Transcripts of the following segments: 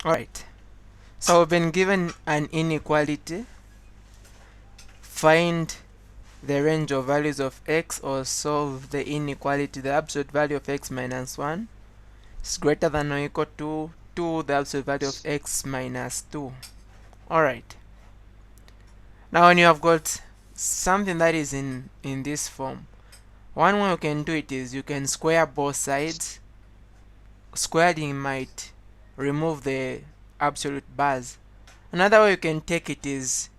Alright, so we've been given an inequality. Find the range of values of x, or solve the inequality. The absolute value of x minus 1 is greater than or equal to the absolute value of x minus 2. Alright, now when you have got something that is in this form, one way you can do it is you can square both sides. Squaring might remove the absolute bars. Another way you can take it is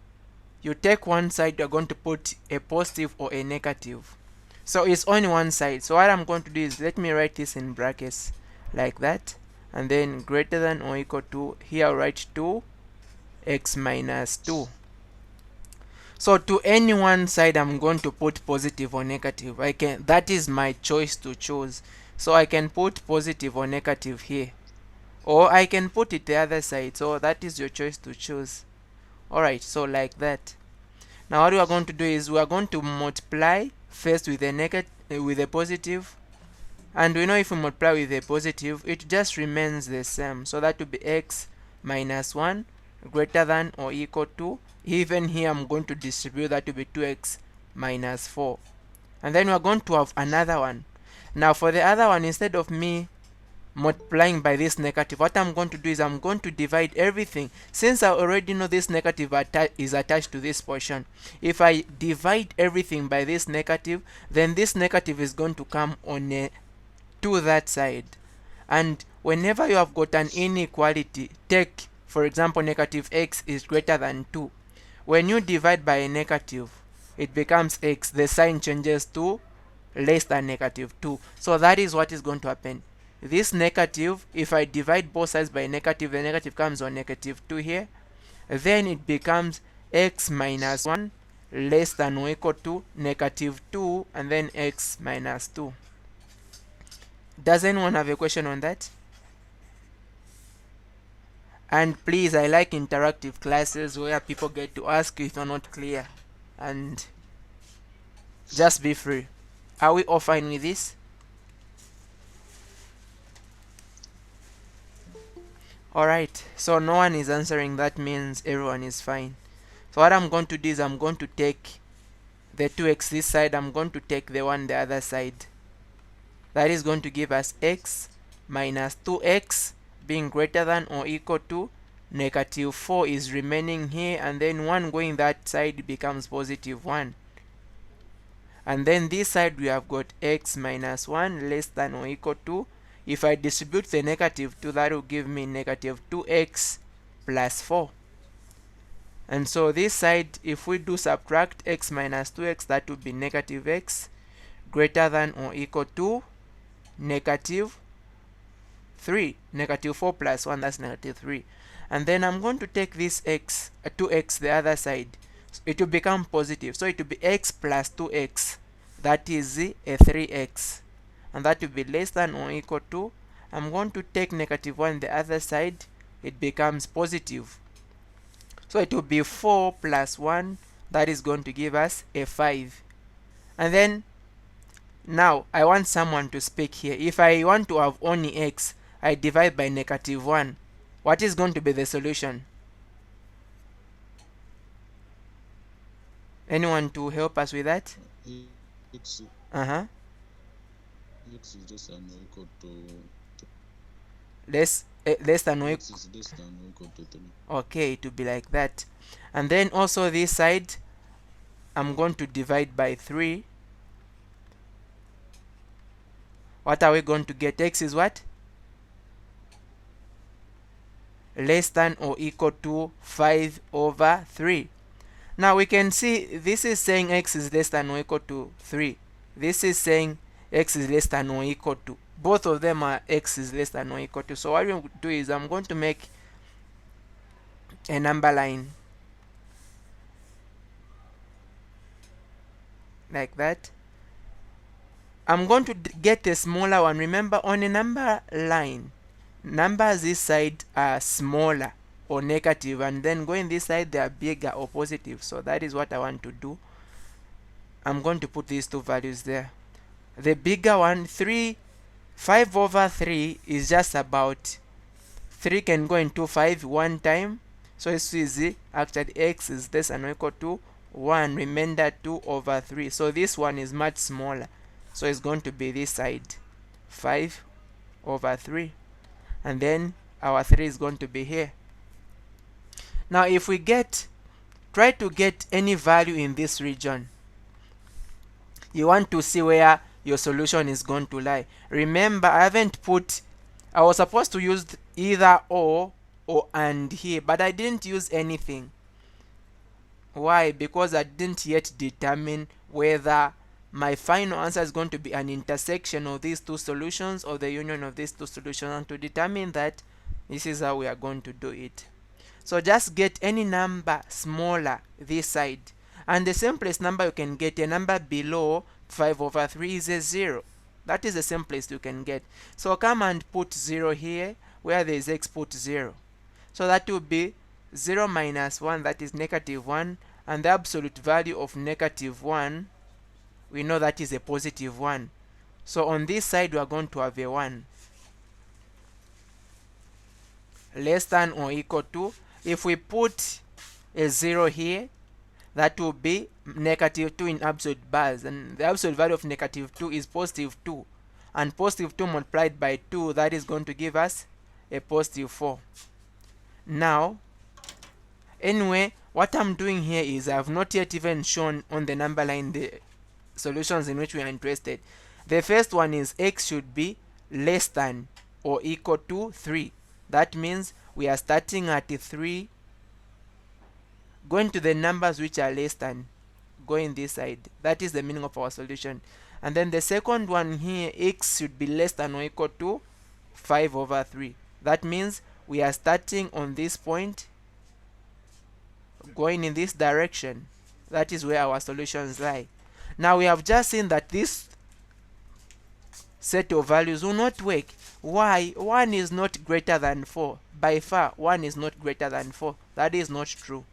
you take one side, you're going to put a positive or a negative. So it's only one side. So what I'm going to do is, let me write this in brackets like that, and then greater than or equal to, here I'll write 2x minus 2. So to any one side I'm going to put positive or negative. That is my choice to choose. So I can put positive or negative here, or I can put it the other side. So that is your choice to choose. Alright, so like that. Now what we are going to do is we are going to multiply first with a positive, and we know if we multiply with a positive it just remains the same. So that will be x minus 1 greater than or equal to, even here I'm going to distribute, that will be 2x minus 4. And then we are going to have another one. Now for the other one, instead of me multiplying by this negative, what I'm going to do is I'm going to divide everything. Since I already know this negative is attached to this portion, if I divide everything by this negative, then this negative is going to come on to that side. And whenever you have got an inequality, take for example negative x is greater than 2. When you divide by a negative, it becomes x, the sign changes to less than negative 2. So that is what is going to happen. This negative, if I divide both sides by negative, the negative comes on negative 2 here. Then it becomes x minus 1 less than or equal to negative 2, and then x minus 2. Does anyone have a question on that? And please, I like interactive classes where people get to ask you if you're not clear, and just be free. Are we all fine with this? Alright, so no one is answering. That means everyone is fine. So what I'm going to do is I'm going to take the 2x this side, I'm going to take the 1 the other side. That is going to give us x minus 2x being greater than or equal to negative 4 is remaining here, and then 1 going that side becomes positive 1. And then this side we have got x minus 1 less than or equal to, if I distribute the negative 2, that will give me negative 2x plus 4. And so this side, if we do subtract x minus 2x, that would be negative x greater than or equal to negative 3. Negative 4 plus 1, that's negative 3. And then I'm going to take this x, 2x the other side. It will become positive. So it will be x plus 2x. That is a 3x. And that will be less than or equal to, I'm going to take negative 1 the other side. It becomes positive. So it will be 4 plus 1. That is going to give us a 5. And then, now I want someone to speak here. If I want to have only x, I divide by negative 1. What is going to be the solution? Anyone to help us with that? X is less than or equal to less than or x is less than or equal to 3. Okay, it will be like that. And then also this side, I'm going to divide by 3. What are we going to get? X is what? Less than or equal to 5 over 3. Now we can see this is saying x is less than or equal to 3. This is saying x is less than or equal to. Both of them are x is less than or equal to. So what we'll do is I'm going to make a number line like that. I'm going to get a smaller one. Remember, on a number line, numbers this side are smaller or negative, and then going this side they are bigger or positive. So that is what I want to do. I'm going to put these two values there. The bigger one, 5 over 3 is just about 3 can go into 5 one time, so it's easy. Actually x is less than or equal to 1, remainder 2 over 3. So this one is much smaller, so it's going to be this side, 5 over 3, and then our 3 is going to be here. Now if we try to get any value in this region, you want to see where your solution is going to lie. Remember, I was supposed to use either or and here, but I didn't use anything. Why? Because I didn't yet determine whether my final answer is going to be an intersection of these two solutions or the union of these two solutions. And to determine that, this is how we are going to do it. So just get any number smaller this side, and the simplest number you can get, a number below 5 over 3, is a 0. That is the simplest you can get. So come and put 0 here, where there is x, put 0. So that will be 0 minus 1, that is negative 1, and the absolute value of negative 1, we know that is a positive 1. So on this side we are going to have a 1. Less than or equal to, if we put a 0 here, that will be negative 2 in absolute bars, and the absolute value of negative 2 is positive 2, and positive 2 multiplied by 2, that is going to give us a positive 4. Now anyway, what I'm doing here is I have not yet even shown on the number line the solutions in which we are interested. The first one is x should be less than or equal to 3. That means we are starting at 3, going to the numbers which are less than, going this side. That is the meaning of our solution. And then the second one here, x should be less than or equal to 5 over 3. That means we are starting on this point, going in this direction. That is where our solutions lie. Now we have just seen that this set of values will not work. Why? 1 is not greater than 4. By far 1 is not greater than 4. That is not true.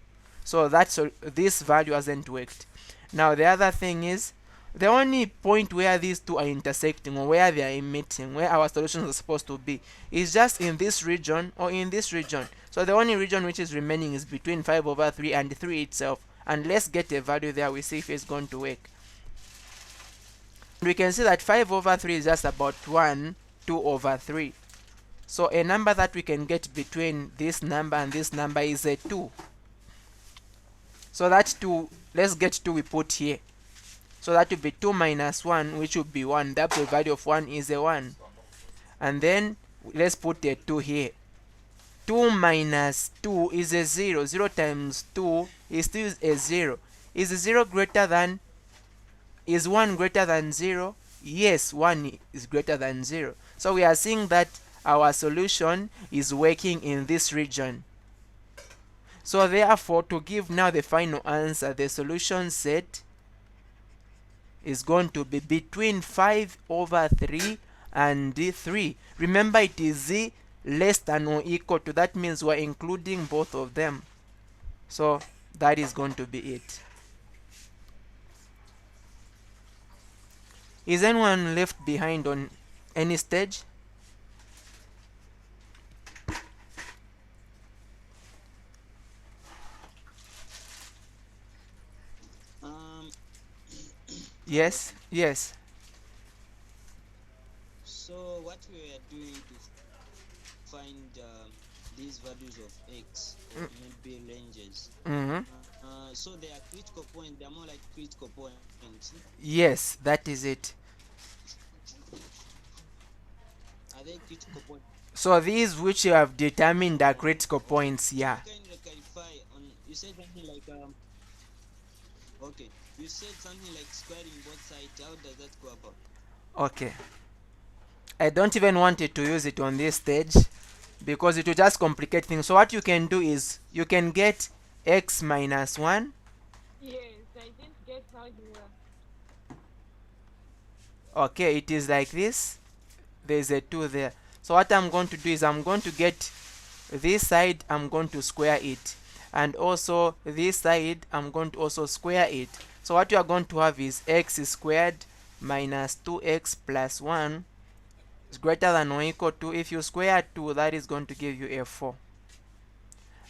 So this value hasn't worked. Now the other thing is, the only point where these two are intersecting, or where they are meeting, where our solutions are supposed to be, is just in this region or in this region. So the only region which is remaining is between 5 over 3 and 3 itself. And let's get a value there, we see if it's going to work. We can see that 5 over 3 is just about 2 over 3. So a number that we can get between this number and this number is a 2. So that 2, let's get 2, we put here. So that will be 2 minus 1, which will be 1. The absolute value of 1 is a 1. And then let's put a 2 here. 2 minus 2 is a 0. 0 times 2 is still a 0. Is 1 greater than 0? Yes, 1 is greater than 0. So we are seeing that our solution is working in this region. So therefore, to give now the final answer, the solution set is going to be between 5 over 3 and 3. Remember, it is less than or equal to. That means we're including both of them. So that is going to be it. Is anyone left behind on any stage? Yes, yes. So what we are doing to find these values of x, or maybe ranges. So they are critical points. They are more like critical points. Yes, that is it. Are they critical points? So these which you have determined are critical points, yeah. Can you clarify on? You said something like okay. You said something like squaring both sides. How does that go about? Okay. I don't even want it to use it on this stage because it will just complicate things. So what you can do is you can get x minus 1. Yes, I didn't get how you were. Okay, it is like this. There's a 2 there. So what I'm going to do is I'm going to get this side, I'm going to square it. And also this side, I'm going to also square it. So what you are going to have is x squared minus 2x plus 1 is greater than or equal to, if you square 2, that is going to give you a 4.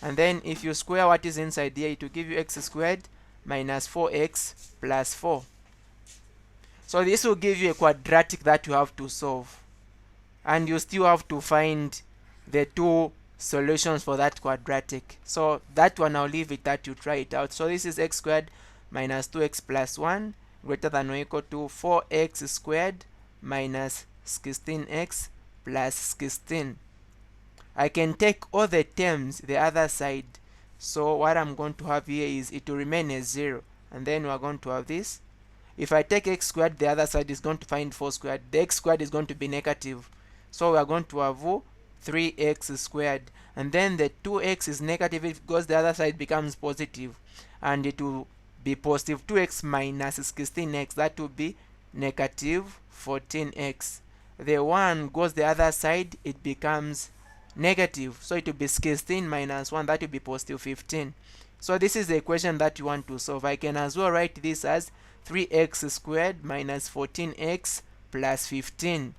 And then if you square what is inside here, it will give you x squared minus 4x plus 4. So this will give you a quadratic that you have to solve. And you still have to find the two solutions for that quadratic. So that one I'll leave it that you try it out. So this is x squared minus 2x plus 1 greater than or equal to 4x squared minus 16x plus 16. I can take all the terms the other side. So what I'm going to have here is it will remain a 0. And then we're going to have this. If I take x squared, the other side is going to find 4 squared. The x squared is going to be negative. So we are going to have 3x squared. And then the 2x is negative because the other side becomes positive. And it will be positive 2x minus 16x. That will be negative 14x. The 1 goes the other side, it becomes negative. So it will be 16 minus 1. That will be positive 15. So this is the equation that you want to solve. I can as well write this as 3x squared minus 14x plus 15.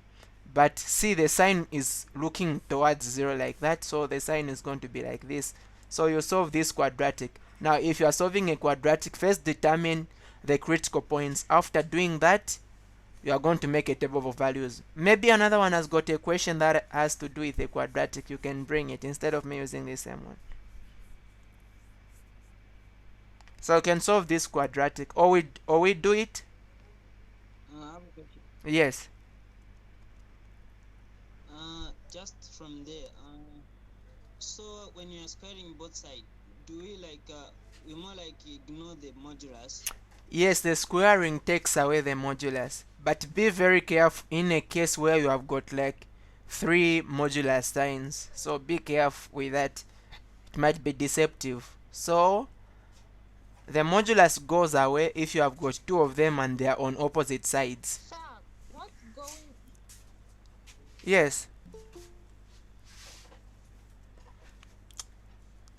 But see, the sign is looking towards 0 like that, so the sign is going to be like this. So you solve this quadratic. Now if you are solving a quadratic, first determine the critical points. After doing that, you are going to make a table of values. Maybe another one has got a question that has to do with a quadratic. You can bring it instead of me using the same one. So you can solve this quadratic, or we do it. I have a question. Yes. Just from there. So when you are squaring both sides, do we we more like ignore the modulus? Yes, the squaring takes away the modulus, but be very careful in a case where you have got like 3 modulus signs. So be careful with that. It might be deceptive. So the modulus goes away if you have got 2 of them and they are on opposite sides. Sir, what's going? Yes.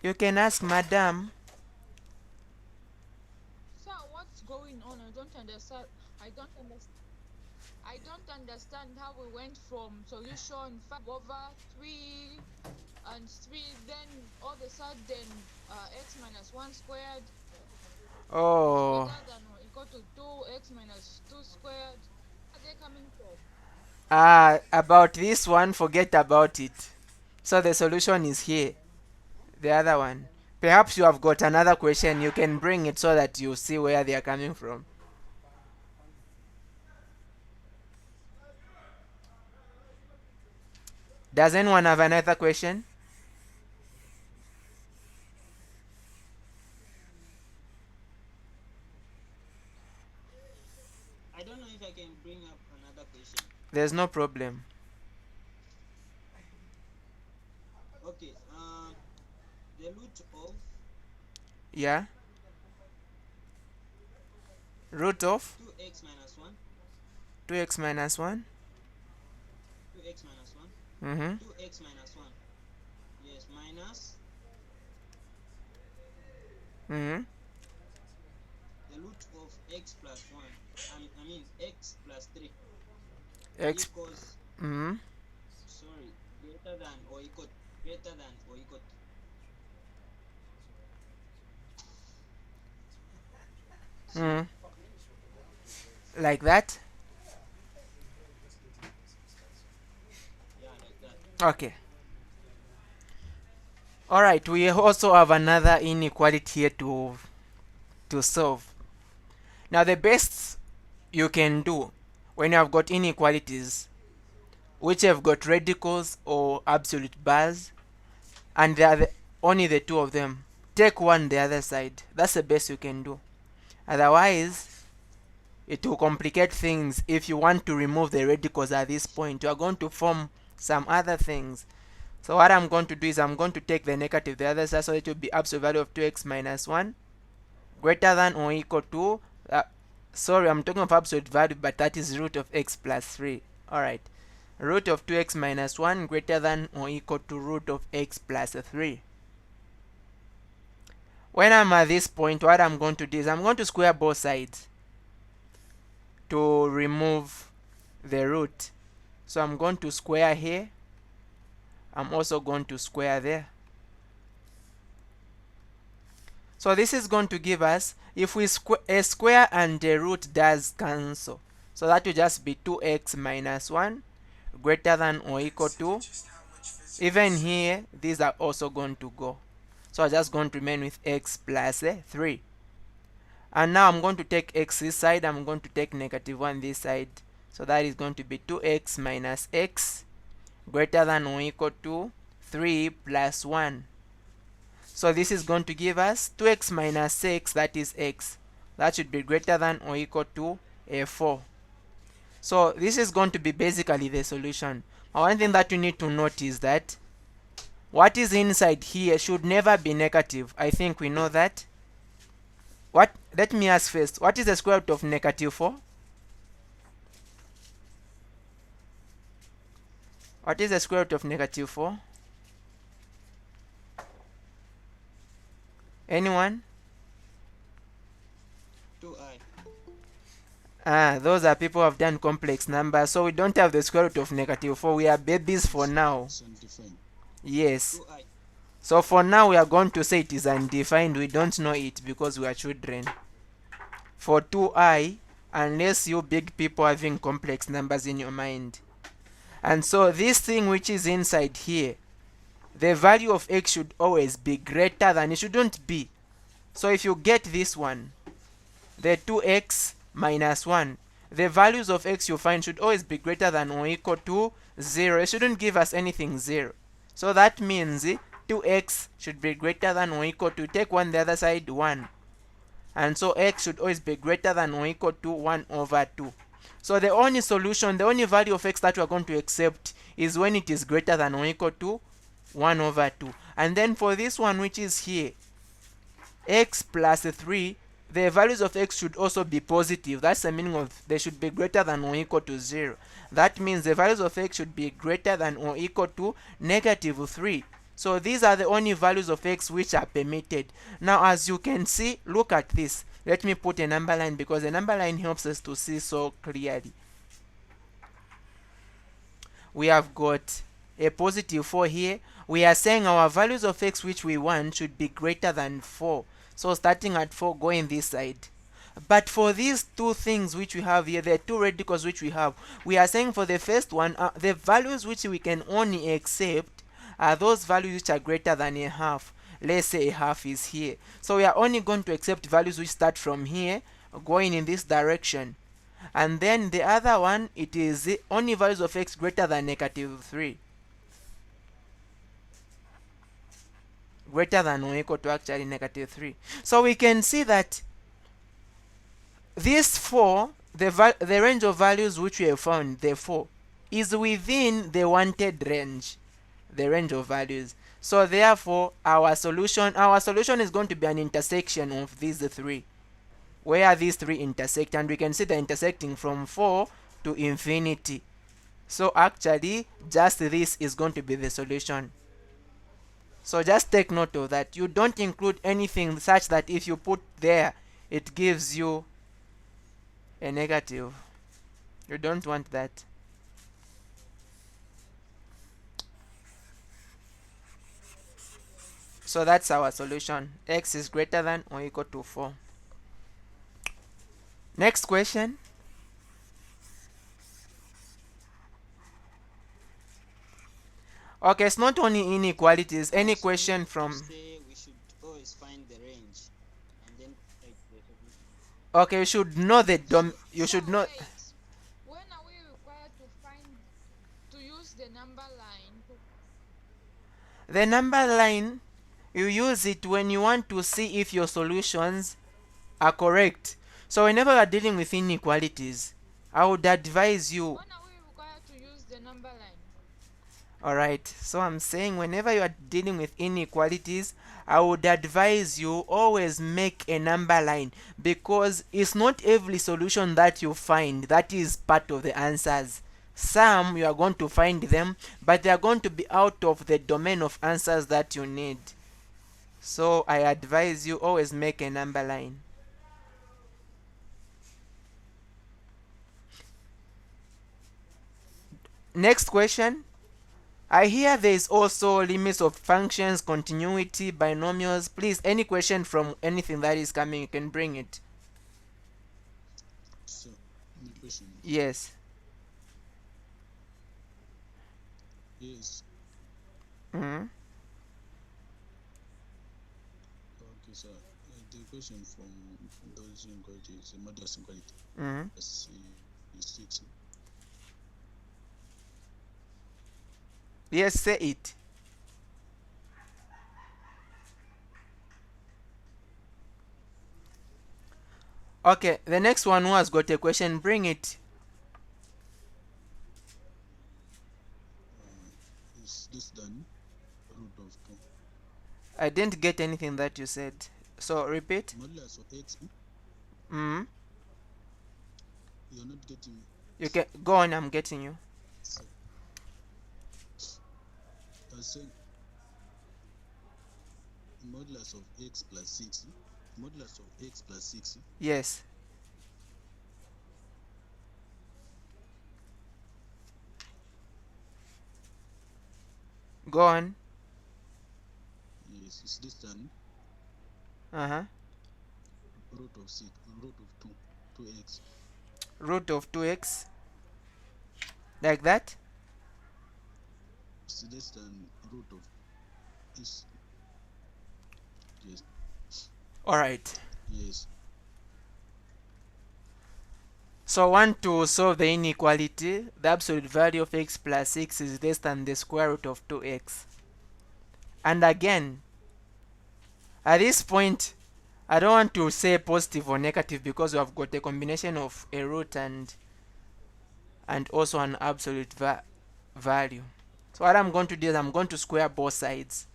You can ask Madam. Sir, what's going on? I don't understand. I don't understand how we went from solution 5 over 3 and 3, then all of a sudden x minus 1 squared Oh. greater than or equal to 2x minus 2 squared. Where are they coming from? About this one, forget about it. So the solution is here. The other one. Perhaps you have got another question. You can bring it so that you see where they are coming from. Does anyone have another question? I don't know if I can bring up another question. There's no problem. Okay. The root of Yeah? Root of 2x minus 1, 2x minus 1? 2x minus 1, Mm-hmm. 2x minus 1. Yes, minus Mm-hmm. the root of x plus 1. I mean x plus 3 X. equals, Mm-hmm. sorry, greater than or equal to. Mm-hmm. Like that? Yeah, like that. Okay. Alright, we also have another inequality here to solve. Now the best you can do when you have got inequalities which have got radicals or absolute bars and there are only the 2 of them, take one the other side. That's the best you can do. Otherwise it will complicate things. If you want to remove the radicals at this point, you are going to form some other things. So what I'm going to do is I'm going to take the negative the other side, so it will be absolute value of 2x minus 1 greater than or equal to sorry, I'm talking of absolute value, but that is root of x plus 3. Alright, root of 2x minus 1 greater than or equal to root of x plus 3. When I'm at this point, what I'm going to do is I'm going to square both sides to remove the root. So I'm going to square here. I'm also going to square there. So this is going to give us, if we a square and a root does cancel. So that will just be 2x minus 1 greater than or equal to, even here, these are also going to go. So I'm just going to remain with x plus 3. And now I'm going to take x this side, I'm going to take negative 1 this side. So that is going to be 2x minus x greater than or equal to 3 plus 1. So this is going to give us 2x minus 6, that is x. That should be greater than or equal to a 4. So this is going to be basically the solution. One thing that you need to note is that what is inside here should never be negative. I think we know that. Let me ask first, what is the square root of negative 4? What is the square root of negative 4? Anyone? 2i. Those are people who have done complex numbers, so we don't have the square root of negative 4. We are babies for now. It's undefined. Yes. 2i. So for now we are going to say it is undefined. We don't know it because we are children. For 2i, unless you big people having complex numbers in your mind. And so this thing which is inside here, the value of x should always be greater than, it shouldn't be. So if you get this one, the 2x minus 1, the values of x you find should always be greater than or equal to 0. It shouldn't give us anything 0. So that means 2x should be greater than or equal to, take 1 the other side, 1. And so x should always be greater than or equal to 1 over 2. So the only solution, the only value of x that we are going to accept is when it is greater than or equal to 1 over 2. And then for this one which is here, x plus 3, the values of x should also be positive. That's the meaning of they should be greater than or equal to 0. That means the values of x should be greater than or equal to negative 3. So these are the only values of x which are permitted. Now as you can see, look at this. Let me put a number line because the number line helps us to see so clearly. We have got a positive 4 here. We are saying our values of x which we want should be greater than 4. So starting at 4, going this side. But for these two things which we have here, the two radicals which we have, we are saying for the first one, the values which we can only accept are those values which are greater than a half. Let's say a half is here. So we are only going to accept values which start from here, going in this direction. And then the other one, it is the only values of x greater than negative 3. Greater than or equal to actually negative 3. So we can see that this 4, the range of values which we have found, the 4, is within the wanted range, the range of values. So therefore our solution is going to be an intersection of these 3, where these 3 intersect, and we can see they're intersecting from 4 to infinity. So actually just this is going to be the solution. So just take note of that. You don't include anything such that if you put there, it gives you a negative. You don't want that. So that's our solution. X is greater than or equal to 4. Next question. Okay, it's not only inequalities. Any question from... Say we should always find the range and then take the solution. Okay, you should know the you should know... Wait. When are we required to use the number line? The number line, you use it when you want to see if your solutions are correct. So whenever you are dealing with inequalities, I would advise you... When are we required to use the number line? Alright, so I'm saying whenever you are dealing with inequalities, I would advise you always make a number line, because it's not every solution that you find that is part of the answers. Some you are going to find them, but they are going to be out of the domain of answers that you need. So I advise you always make a number line. Next question. I hear there is also limits of functions, continuity, binomials. Please, any question from anything that is coming, you can bring it. So, any question? Yes. Yes. Mm-hmm. Okay, sir. The question from those inequalities, modulus inequality, Mm-hmm. is 6. Yes, say it. Okay, the next one who has got a question, bring it. Is less than root of 2. I didn't get anything that you said. So repeat. Modulus of x, Mm-hmm. you're not getting me. You can go on, I'm getting you. So, I was saying modulus of x plus 6. Modulus of x plus 6. Yes. Go on. Yes, it's less than Uh-huh. root of 6, root of 2, 2x. Root of 2x. Like that. It's less than root of is yes, Alright. yes. So I want to solve the inequality. The absolute value of x plus 6 is less than the square root of 2x. And again, at this point, I don't want to say positive or negative because we have got a combination of a root and also an absolute value. So what I'm going to do is I'm going to square both sides.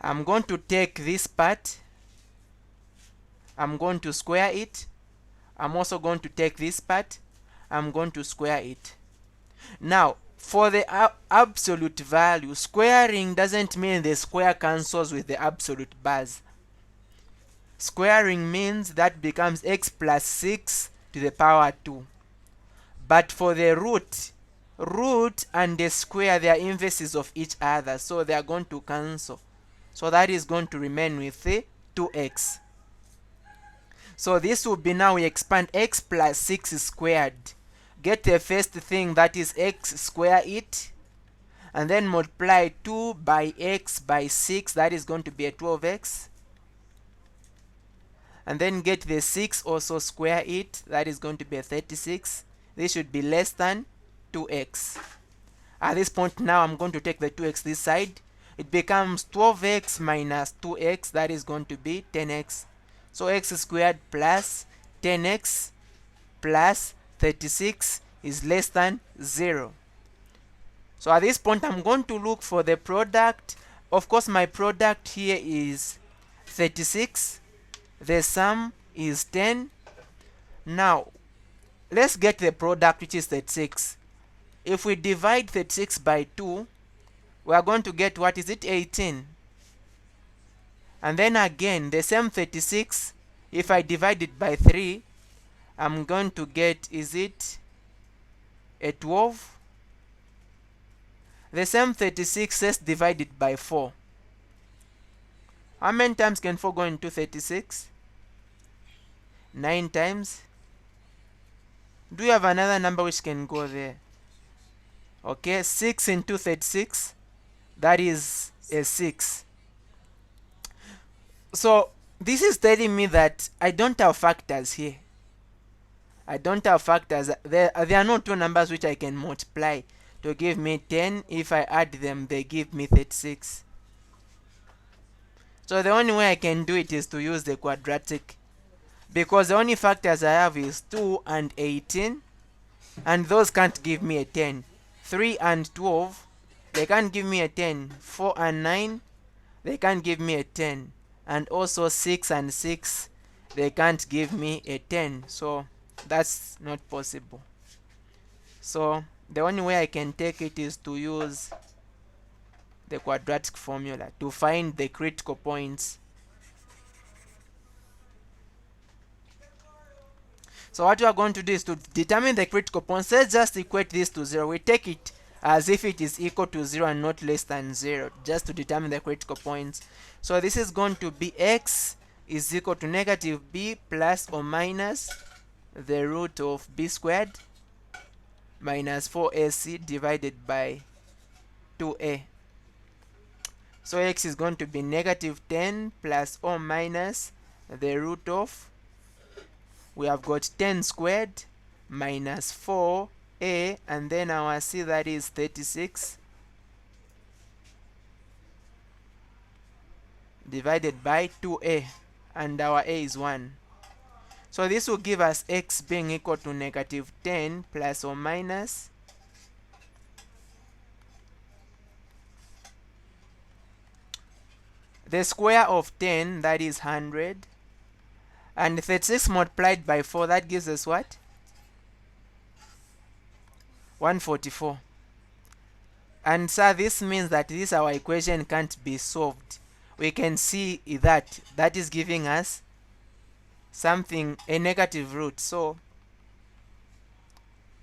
I'm going to take this part, I'm going to square it. I'm also going to take this part, I'm going to square it. Now, for the absolute value, squaring doesn't mean the square cancels with the absolute bars. Squaring means that becomes x plus 6 to the power 2. But for the root and the square, they are inverses of each other, so they are going to cancel. So that is going to remain with the 2x. So this will be, now we expand x plus 6 squared. Get the first thing, that is x, square it, and then multiply 2 by x by 6, that is going to be a 12x. And then get the 6, also square it, that is going to be a 36. This should be less than 2x. At this point now I'm going to take the 2x this side. It becomes 12x minus 2x, that is going to be 10x. So x squared plus 10x plus 36 is less than 0. So at this point I'm going to look for the product. Of course my product here is 36. The sum is 10. Now let's get the product, which is 36. If we divide 36 by 2, we are going to get, what is it, 18. And then again the same 36, if I divide it by 3, I'm going to get, is it a 12? The same 36, let's divide it by 4. How many times can 4 go into 36? 9 times. Do you have another number which can go there? Okay, 6 into 36, that is a 6. So this is telling me that I don't have factors here. I don't have factors. There are no two numbers which I can multiply to give me 10. If I add them, they give me 36. So the only way I can do it is to use the quadratic, because the only factors I have is 2 and 18, and those can't give me a 10. 3 and 12, they can't give me a 10. 4 and 9, they can't give me a 10. And also 6 and 6, they can't give me a 10. So that's not possible. So the only way I can take it is to use the quadratic formula to find the critical points. So what we are going to do is to determine the critical points. Let's just equate this to 0. We take it as if it is equal to 0 and not less than 0, just to determine the critical points. So this is going to be x is equal to negative b plus or minus the root of b squared minus 4ac divided by 2a. So x is going to be negative 10 plus or minus the root of, we have got 10 squared minus 4a, and then our c, that is 36, divided by 2a, and our a is 1. So this will give us x being equal to negative 10 plus or minus the square of 10, that is 100, and 36 multiplied by 4, that gives us what? 144. And so this means that this our equation can't be solved. We can see that that is giving us something, a negative root, so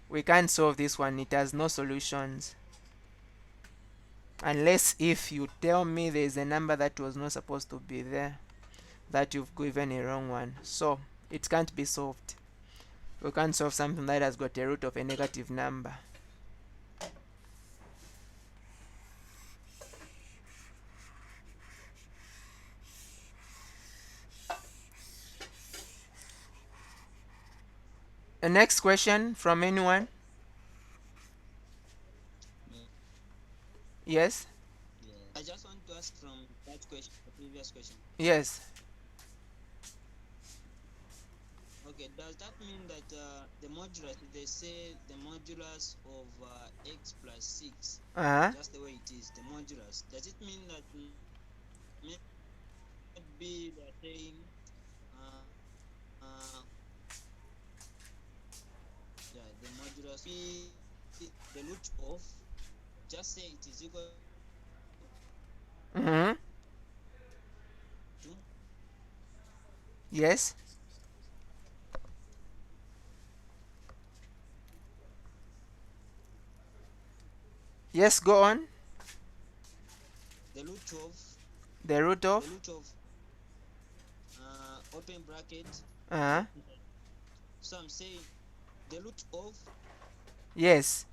we can't solve this one. It has no solutions, unless if you tell me there is a number that was not supposed to be there, that you've given a wrong one. So it can't be solved. We can't solve something that has got a root of a negative number. The next question from anyone? Yes? Yeah. I just want to ask from that question, the previous question. Yes. Okay, does that mean that the modulus, they say the modulus of x plus 6, Uh-huh. just the way it is, the modulus, does it mean that maybe they're saying the modulus be the root of, just say it is equal Mm-hmm. to, Yes. Yes, go on. the root of, The root of. open bracket. Uh-huh. So I'm saying the root of Yes.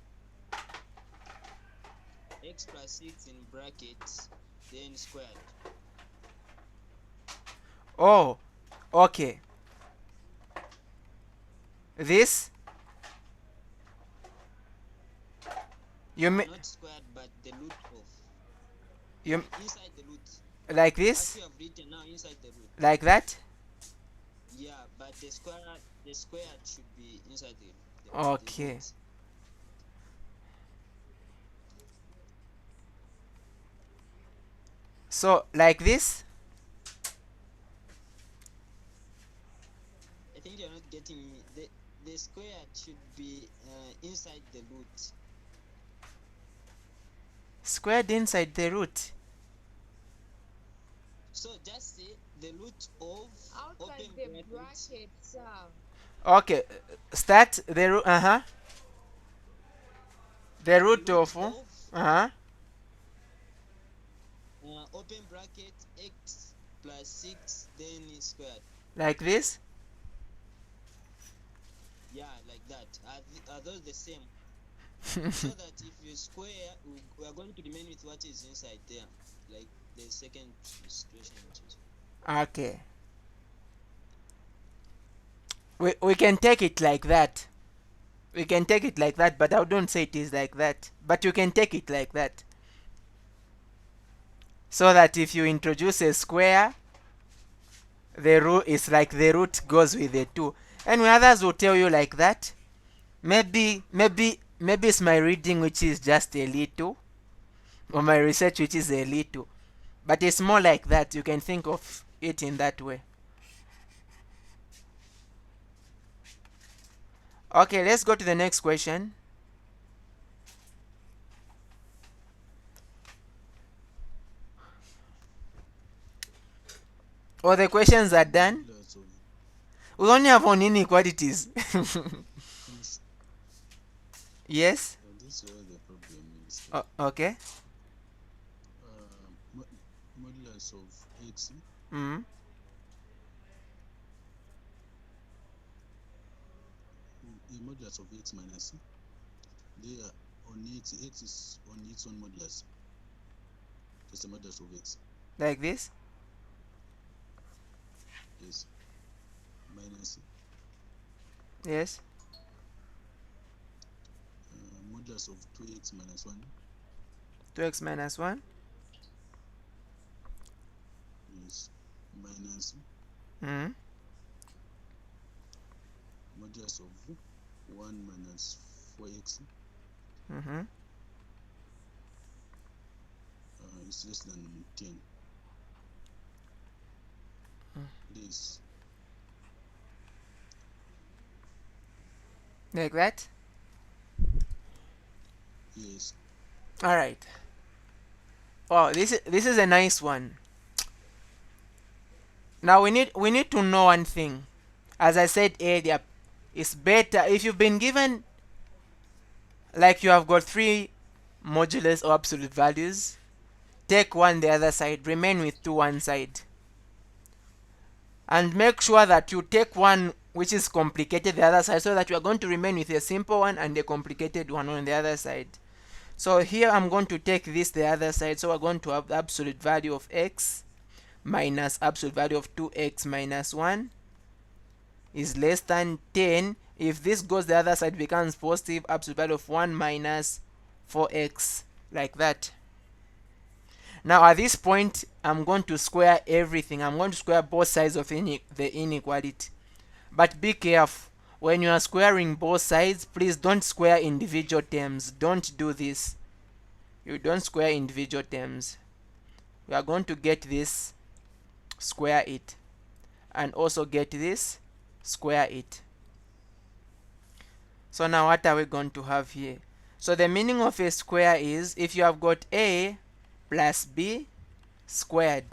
x plus 6 in brackets, then squared. Oh, okay. This, you mean, Not squared, but the root of. you Inside the root. like What this, you have written now inside the root. like that? Yeah, but the squared should be inside the Okay. root. So like this? I think you're not getting me. The squared should be inside the root. Squared inside the root. So just say the root of Outside open the brackets. bracket, sir. Okay. Start the root. Uh-huh. The root The root of. of Uh-huh. open bracket x plus 6 then squared. Like this? Yeah, like that. Are those the same? So that if you square, we are going to remain with what is inside there, like the second situation. Okay. We can take it like that. We can take it like that, but I don't say it is like that. But you can take it like that. So that if you introduce a square, the root is like the root goes with the 2. And others will tell you like that. Maybe it's my reading which is just a little, or my research which is a little. But it's more like that. You can think of it in that way. Okay, let's go to the next question. Oh, the questions are done. We only have on inequalities. Yes. Yes. This is where the problem is. Okay. Modulus of x, Mm. modulus of x minus, they are on x is on its own modulus. That's the modulus of x. Like this. Yes. Minus Yes. modulus of 2x minus 1. 2x minus 1. Yes. Minus Mm. modulus of 1 minus 4x Mm-hmm. is less than 10. This. Like that. Yes. All right. Oh, this is a nice one. Now we need to know one thing. As I said earlier, it's better if you've been given, like, you have got 3 modulus or absolute values. Take one the other side, remain with 2 one side, and make sure that you take one which is complicated the other side, so that you are going to remain with a simple one and a complicated one on the other side. So here I'm going to take this the other side, so we're going to have the absolute value of x minus absolute value of 2x minus 1 is less than 10. If this goes the other side, becomes positive, absolute value of 1 minus 4x, like that. Now at this point, I'm going to square everything. I'm going to square both sides of the inequality. But be careful. When you are squaring both sides, please don't square individual terms. Don't do this. You don't square individual terms. We are going to get this, square it, and also get this, square it. So now what are we going to have here? So the meaning of a square is, if you have got a plus b squared,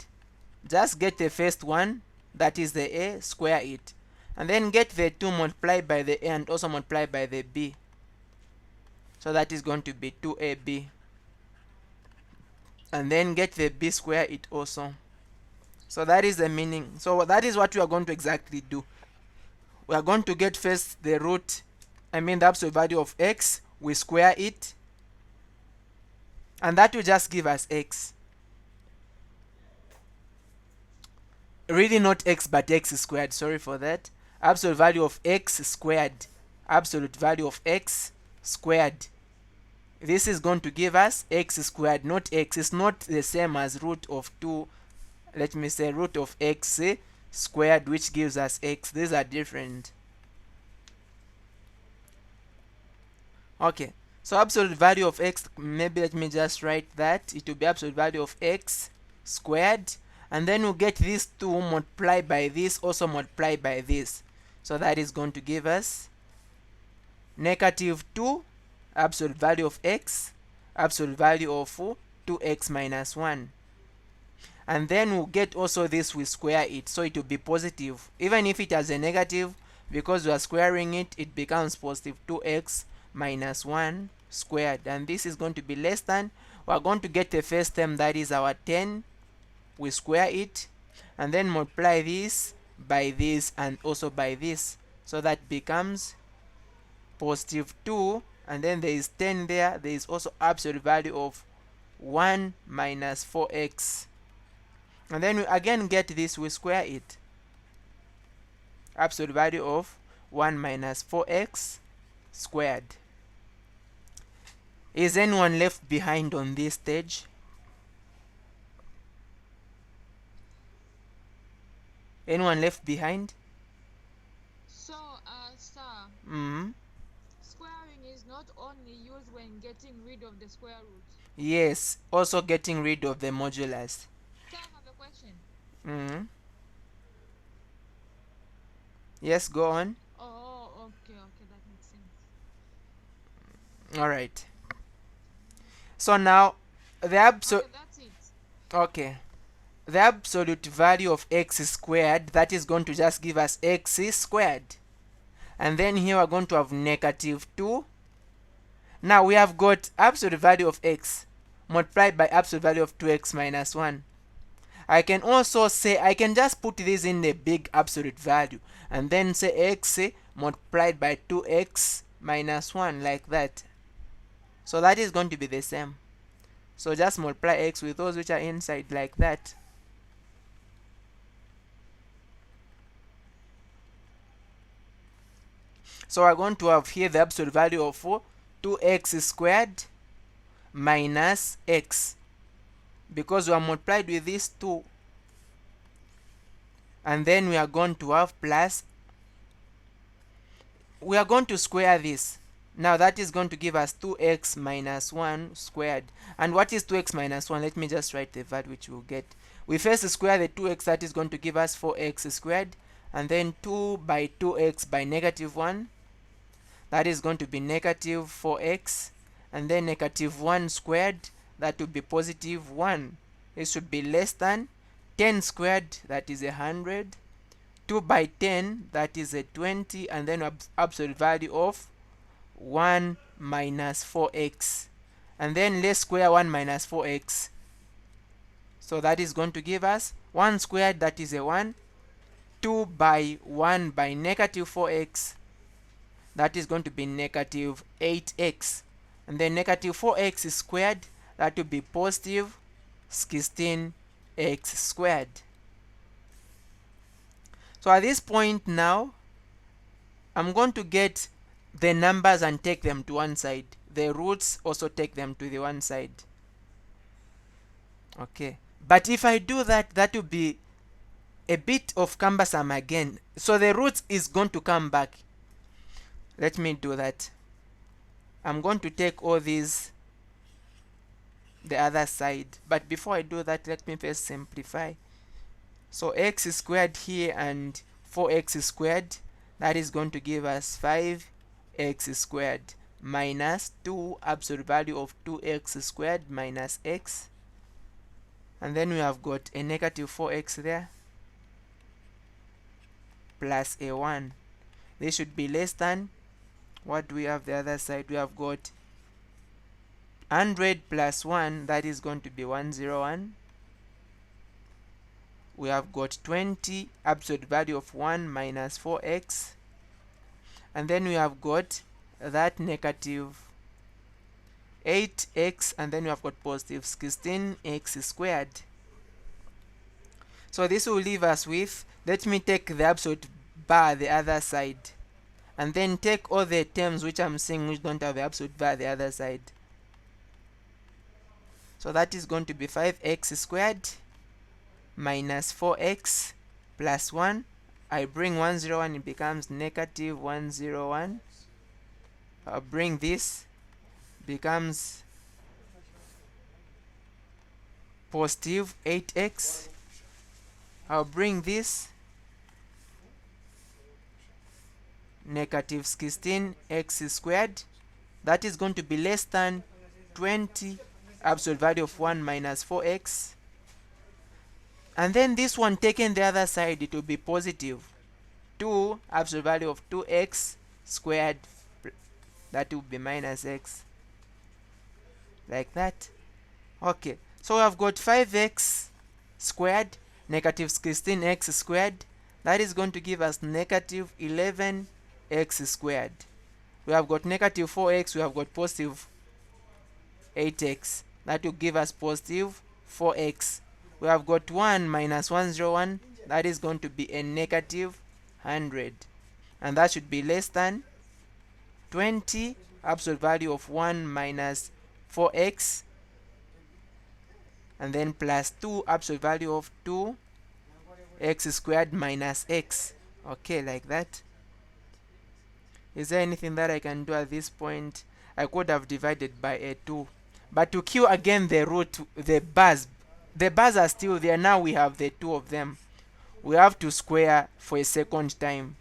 just get the first one, that is the a, square it, and then get the 2 multiplied by the a and also multiplied by the b. So that is going to be 2ab, and then get the b, square it also. So that is the meaning. So that is what we are going to exactly do. We are going to get first the root, the absolute value of x, we square it, and that will just give us x. Really not x but x squared, sorry for that. Absolute value of x squared, absolute value of x squared. This is going to give us x squared, not x. It's not the same as root of 2, let me say root of x squared, which gives us x. These are different. Okay, so absolute value of x, maybe let me just write that. It will be absolute value of x squared, and then we'll get this 2 multiplied by this, also multiplied by this. So that is going to give us negative 2 absolute value of x, absolute value of 2x minus 1. And then we'll get also this, we square it, so it will be positive. Even if it has a negative, because we are squaring it, it becomes positive 2x minus 1 squared. And this is going to be less than, we are going to get the first term, that is our 10, we square it, and then multiply this by this and also by this, so that becomes positive 2, and then there is 10 there. There is also absolute value of 1 minus 4x, and then we again get this, we square it, absolute value of 1 minus 4x squared. Is anyone left behind on this stage? Anyone left behind? So, sir, squaring is not only used when getting rid of the square root. Yes, also getting rid of the modulus. So I have a question. Yes, go on. Oh, okay, that makes sense. All right. So now the absolute. Okay, that's it. Okay. the absolute value of x squared, that is going to just give us x squared. And then here we're going to have negative 2. Now we have got absolute value of x multiplied by absolute value of 2x minus 1. I can also say, I can just put this in the big absolute value and then say x multiplied by 2x minus 1, like that. So that is going to be the same. So just multiply x with those which are inside, like that. So we're going to have here the absolute value of 2x squared minus x, because we are multiplied with this 2. And then we are going to have plus, we are going to square this. Now that is going to give us 2x minus 1 squared. And what is 2x minus 1? Let me just write the value which we'll get. We first square the 2x, that is going to give us 4x squared. And then 2 by 2x by negative 1. That is going to be negative 4x. And then negative 1 squared, that would be positive 1. It should be less than 10 squared, that is 100. 2 by 10, that is 20. And then absolute value of 1 minus 4x. And then let's square 1 minus 4x. So that is going to give us 1 squared, that is 1. 2 by 1 by negative 4x, that is going to be negative 8x. And then negative 4x squared, that will be positive 16x squared. So at this point now, I'm going to get the numbers and take them to one side. The roots also take them to the one side. Okay. But if I do that, that will be a bit of cumbersome again. So the roots is going to come back. Let me do that. I'm going to take all these the other side. But before I do that, let me first simplify. So x squared here and 4x squared, that is going to give us 5x squared minus 2 absolute value of 2x squared minus x. And then we have got a negative 4x there plus a 1. This should be less than, what do we have the other side? We have got 100 plus 1, that is going to be 101. We have got 20 absolute value of 1 minus 4x. And then we have got that negative 8x, and then we have got positive 16x squared. So this will leave us with, let me take the absolute bar the other side, and then take all the terms which I'm seeing which don't have the absolute bar the other side. So that is going to be 5x squared minus 4x plus 1. I bring 101, it becomes negative 101. I'll bring this, becomes positive 8x. I'll bring this, negative 16x squared. That is going to be less than 20 absolute value of 1 minus 4x. And then this one taken the other side, it will be positive 2 absolute value of 2x squared, that will be minus x, like that. Okay, so we have got 5x squared negative 16x squared, that is going to give us negative 11x squared. We have got negative 4x, we have got positive 8x, that will give us positive 4x. We have got 1 minus 101, that is going to be a negative 100, and that should be less than 20 absolute value of 1 minus 4x, and then plus 2 absolute value of 2x squared minus x. Okay, like that. Is there anything that I can do at this point? I could have divided by a 2, but to kill again the root, the bars are still there. Now we have the 2 of them. We have to square for a second time.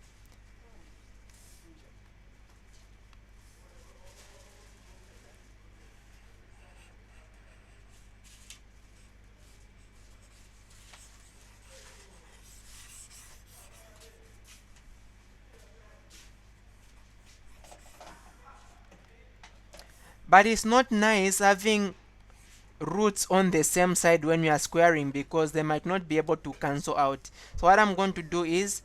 But it's not nice having roots on the same side when you are squaring, because they might not be able to cancel out. So what I'm going to do is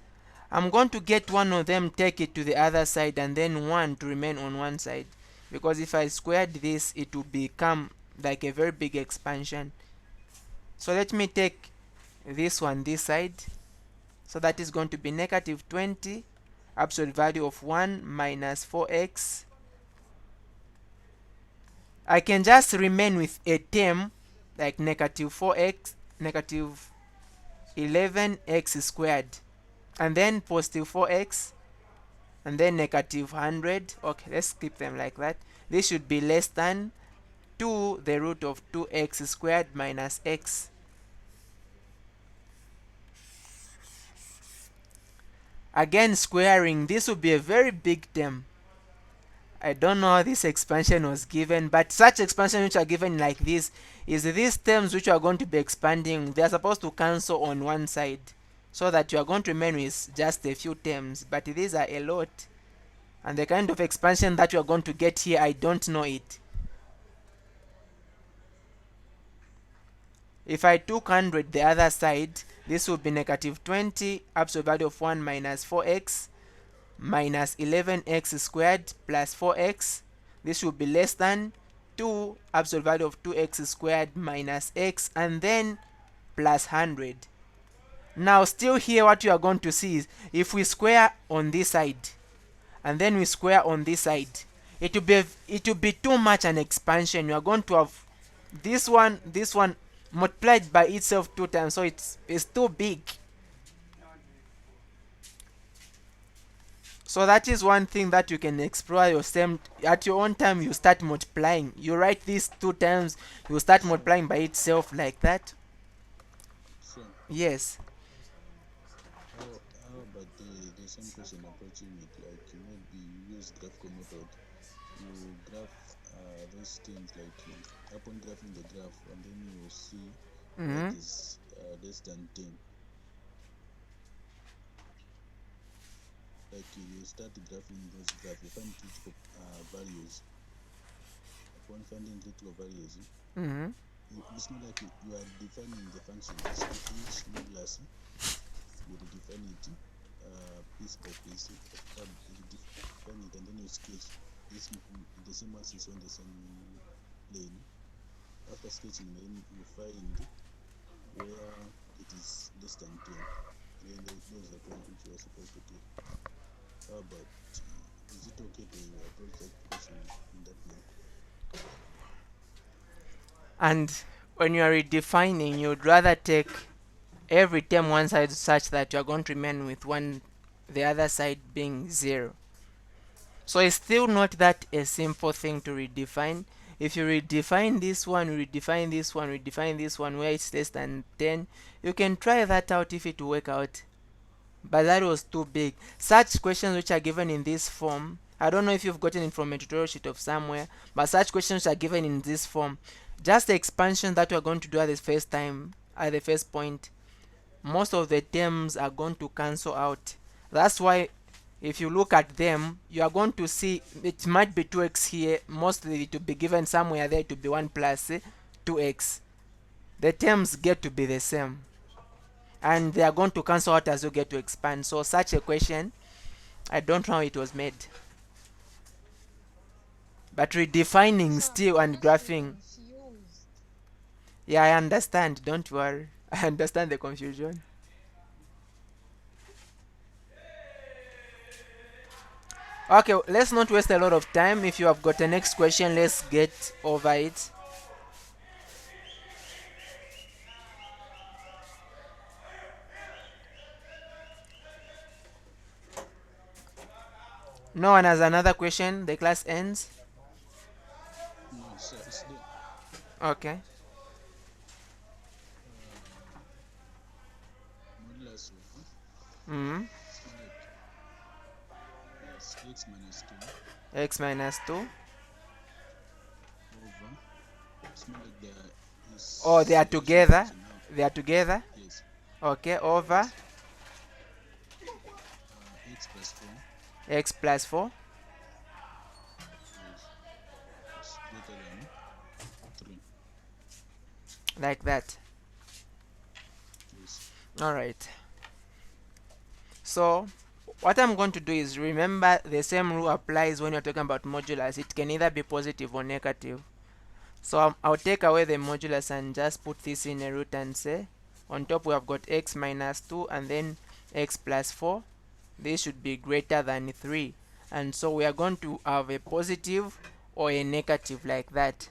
I'm going to get one of them, take it to the other side, and then one to remain on one side, because if I squared this it will become like a very big expansion. So let me take this one this side. So that is going to be negative 20 absolute value of 1 minus 4x. I can just remain with a term like negative 4x, negative 11x squared, and then positive 4x, and then negative 100. Okay, let's keep them like that. This should be less than 2 the root of 2x squared minus x. Again, squaring, this would be a very big term. I don't know how this expansion was given, but such expansion which are given like this is these terms which are going to be expanding, they are supposed to cancel on one side, so that you are going to remain with just a few terms, but these are a lot. And the kind of expansion that you are going to get here, I don't know it. If I took 100 the other side, this would be negative 20 absolute value of 1 minus 4x minus 11x squared plus 4x. This will be less than 2 absolute value of 2x squared minus x, and then plus 100. Now still here what you are going to see is if we square on this side and then we square on this side, it will be too much an expansion. You are going to have this one multiplied by itself 2 times, so it's too big. So that is one thing that you can explore yourself at your own time. You start multiplying, you write these 2 times, you start multiplying by itself like that. Sure. Yes. How about the same question approaching it, like maybe you use graphical method, you graph those things, like upon graphing the graph, and then you see what is less than 10. Like you start graphing those graphs, you find critical values. Upon finding critical values, it's not like you are defining the function. Each modulus, you redefine it piece by piece. You define it, and then you sketch this. The same axis on the same plane. After sketching, then you find where it is less than 10. Then those are the points which you are supposed to take. How about, is it okay to approach that question in that way? And when you are redefining, you would rather take every term one side such that you are going to remain with the other side being 0. So it's still not that a simple thing to redefine. If you redefine this one, redefine this one, redefine this one where it's less than 10, you can try that out if it will work out. But that was too big. Such questions which are given in this form, I don't know if you've gotten it from a tutorial sheet of somewhere, but such questions are given in this form. Just the expansion that we're going to do at the first time, at the first point, most of the terms are going to cancel out. That's why if you look at them, you are going to see it might be 2x here, mostly to be given somewhere there to be 1 plus 2x. The terms get to be the same, and they are going to cancel out as you get to expand. So such a question, I don't know how it was made. But redefining Sir, still I'm and just graphing, confused. yeah, I understand, don't worry. I understand the confusion. Okay, let's not waste a lot of time. If you have got the next question, let's get over it. No one has another question. The class ends. No, sir, it's there. Okay. Modulus of Mm-hmm. it's more like yes, x minus 2 X minus 2. over. It's more like there is Oh, they are separation together. function now. They are together. Yes, Okay, over x plus 4. x plus 4. Yes, it's greater like that. Yes. Alright, so what I'm going to do is, remember the same rule applies when you're talking about modulus. It can either be positive or negative. So I'll take away the modulus and just put this in a root and say on top we have got x minus 2 and then x plus 4. This should be greater than 3, and so we are going to have a positive or a negative like that.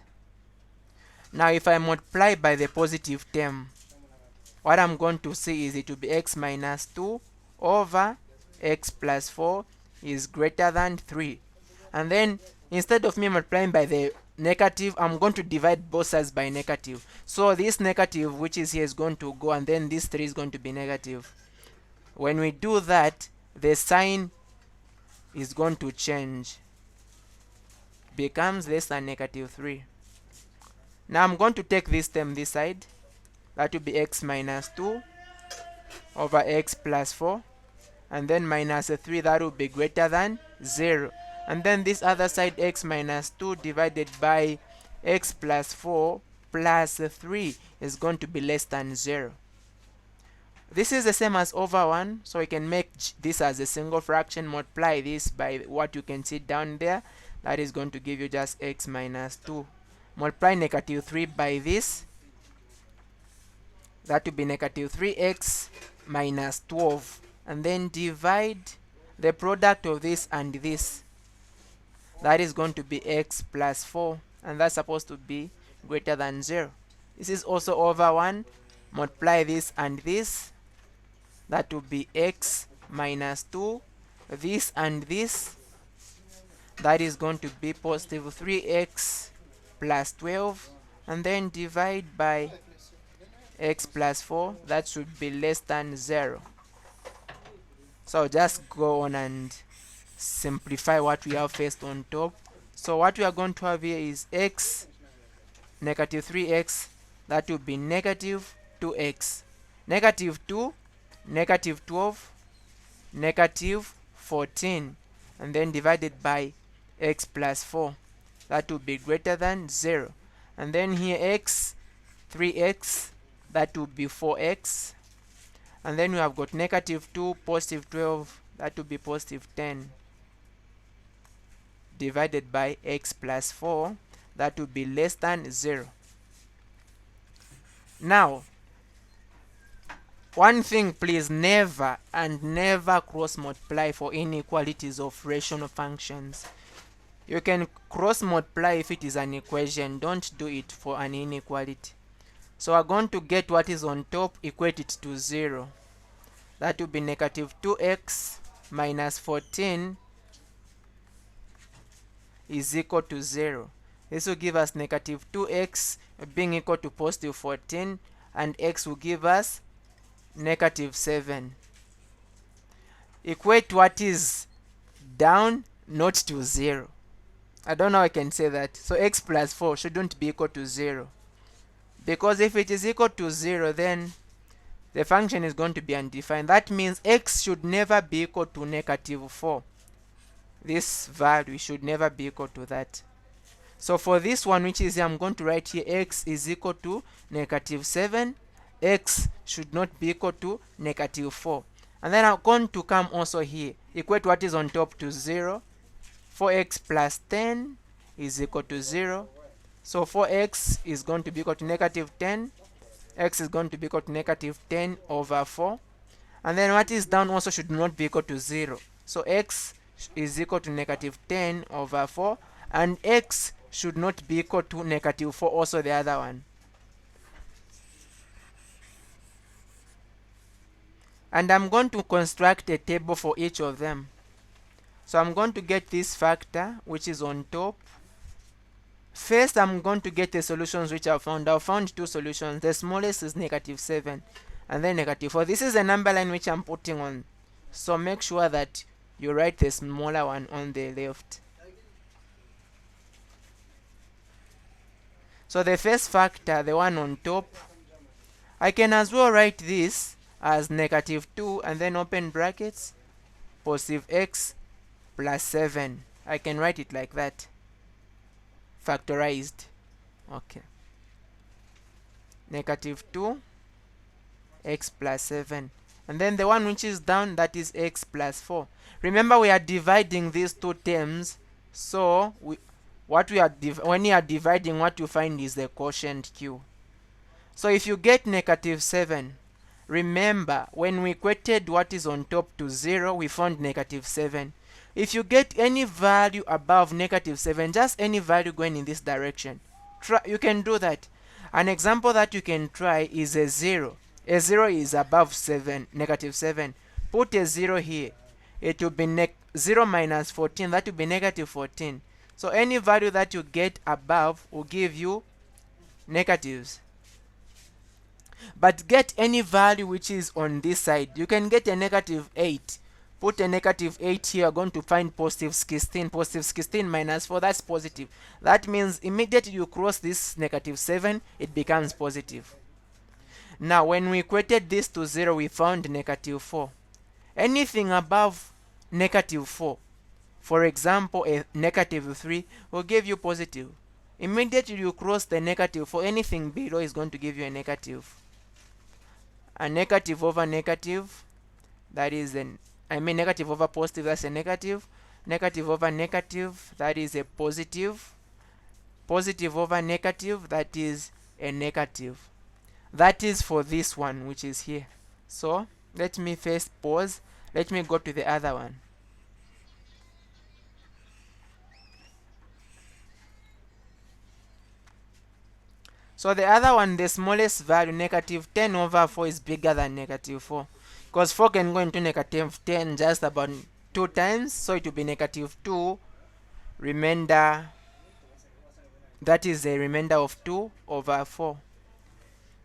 Now if I multiply by the positive term, what I'm going to see is it will be x minus 2 over x plus 4 is greater than 3. And then instead of me multiplying by the negative, I'm going to divide both sides by negative. So this negative which is here is going to go, and then this 3 is going to be negative. When we do that, the sign is going to change, becomes less than negative 3. Now I'm going to take this term this side, that will be x minus 2 over x plus 4, and then minus 3, that will be greater than 0. And then this other side, x minus 2 divided by x plus 4 plus 3 is going to be less than 0. This is the same as over 1, so we can make this as a single fraction, multiply this by what you can see down there, that is going to give you just x minus 2. Multiply negative 3 by this, that will be negative 3x minus 12, and then divide the product of this and this, that is going to be x plus 4, and that's supposed to be greater than 0. This is also over 1, multiply this and this, that will be x minus 2, this and this, that is going to be positive 3x plus 12, and then divide by x plus 4, that should be less than 0. So just go on and simplify what we have first on top. So what we are going to have here is x, negative 3x, that will be negative 2x, negative 2, negative 12, negative 14, and then divided by x plus 4, that will be greater than 0. And then here x, 3x, that will be 4x, and then we have got negative 2, positive 12, that will be positive 10, divided by x plus 4, that will be less than 0. Now, one thing, please, never and never cross multiply for inequalities of rational functions. You can cross multiply if it is an equation, don't do it for an inequality. So we're going to get what is on top, equate it to 0. That will be negative 2x minus 14 is equal to 0. This will give us negative 2x being equal to positive 14, and x will give us negative 7. Equate what is down, not to 0. I don't know how I can say that. So x plus 4 shouldn't be equal to 0. Because if it is equal to 0, then the function is going to be undefined. That means x should never be equal to negative 4. This value should never be equal to that. So for this one, which is here, I'm going to write here x is equal to negative 7. X should not be equal to negative 4. And then I'm going to come also here, equate what is on top to 0. 4x plus 10 is equal to 0. So 4x is going to be equal to negative 10. X is going to be equal to negative 10 over 4. And then what is down also should not be equal to 0. So x is equal to negative 10 over 4. And x should not be equal to negative 4, also the other one. And I'm going to construct a table for each of them. So I'm going to get this factor which is on top. First, I'm going to get the solutions which I've found. I've found two solutions. The smallest is negative 7 and then negative 4. This is the number line which I'm putting on. So make sure that you write the smaller one on the left. So the first factor, the one on top, I can as well write this as negative 2 and then open brackets, positive x plus 7. I can write it like that, factorized. Okay. negative 2, x plus 7. And then the one which is down, that is x plus 4. Remember, we are dividing these two terms, so when you are dividing, what you find is the quotient q. So if you get negative 7, remember, when we equated what is on top to 0, we found negative 7. If you get any value above negative 7, just any value going in this direction, you can do that. An example that you can try is a 0. A 0 is above 7, negative 7. Put a 0 here. It will be 0 minus 14. That will be negative 14. So any value that you get above will give you negatives. But get any value which is on this side. You can get a negative 8. Put a negative 8 here, you're going to find positive 16. Positive 16 minus 4, that's positive. That means immediately you cross this negative 7, it becomes positive. Now, when we equated this to 0, we found negative 4. Anything above negative 4, for example, a negative 3, will give you positive. Immediately you cross the negative 4, anything below is going to give you a negative. A negative over negative, that is negative over positive, that's a negative. Negative over negative, that is a positive. Positive over negative, that is a negative. That is for this one, which is here. So let me first pause. Let me go to the other one. So the other one, the smallest value, negative 10 over 4, is bigger than negative 4. Because 4 can go into negative 10 just about 2 times. So it will be negative 2 remainder. That is a remainder of 2 over 4.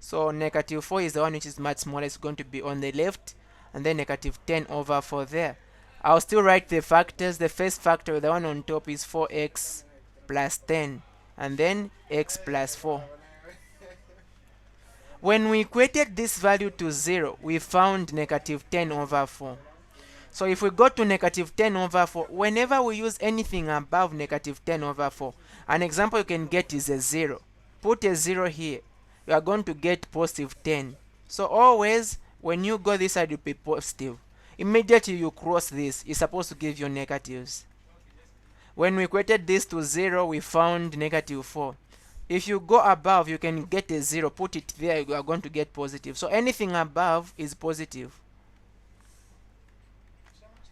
So negative 4 is the one which is much smaller. It's going to be on the left. And then negative 10 over 4 there. I'll still write the factors. The first factor, the one on top, is 4x plus 10. And then x plus 4. When we equated this value to 0, we found negative 10 over 4. So if we go to negative 10 over 4, whenever we use anything above negative 10 over 4, an example you can get is a 0. Put a 0 here. You are going to get positive 10. So always, when you go this side, it will be positive. Immediately you cross this, it's supposed to give you negatives. When we equated this to 0, we found negative 4. If you go above, you can get a 0. Put it there, you are going to get positive. So anything above is positive.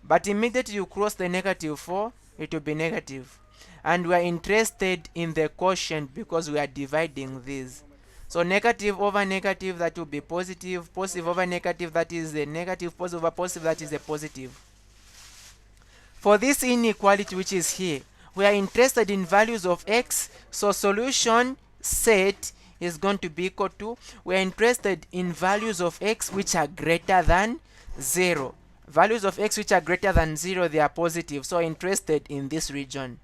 But immediately you cross the negative 4, it will be negative. And we are interested in the quotient because we are dividing these. So negative over negative, that will be positive. Positive over negative, that is a negative. Positive over positive, that is a positive. For this inequality which is here, we are interested in values of x. So solution set is going to be equal to, we are interested in values of x which are greater than 0. Values of x which are greater than 0, they are positive. So interested in this region.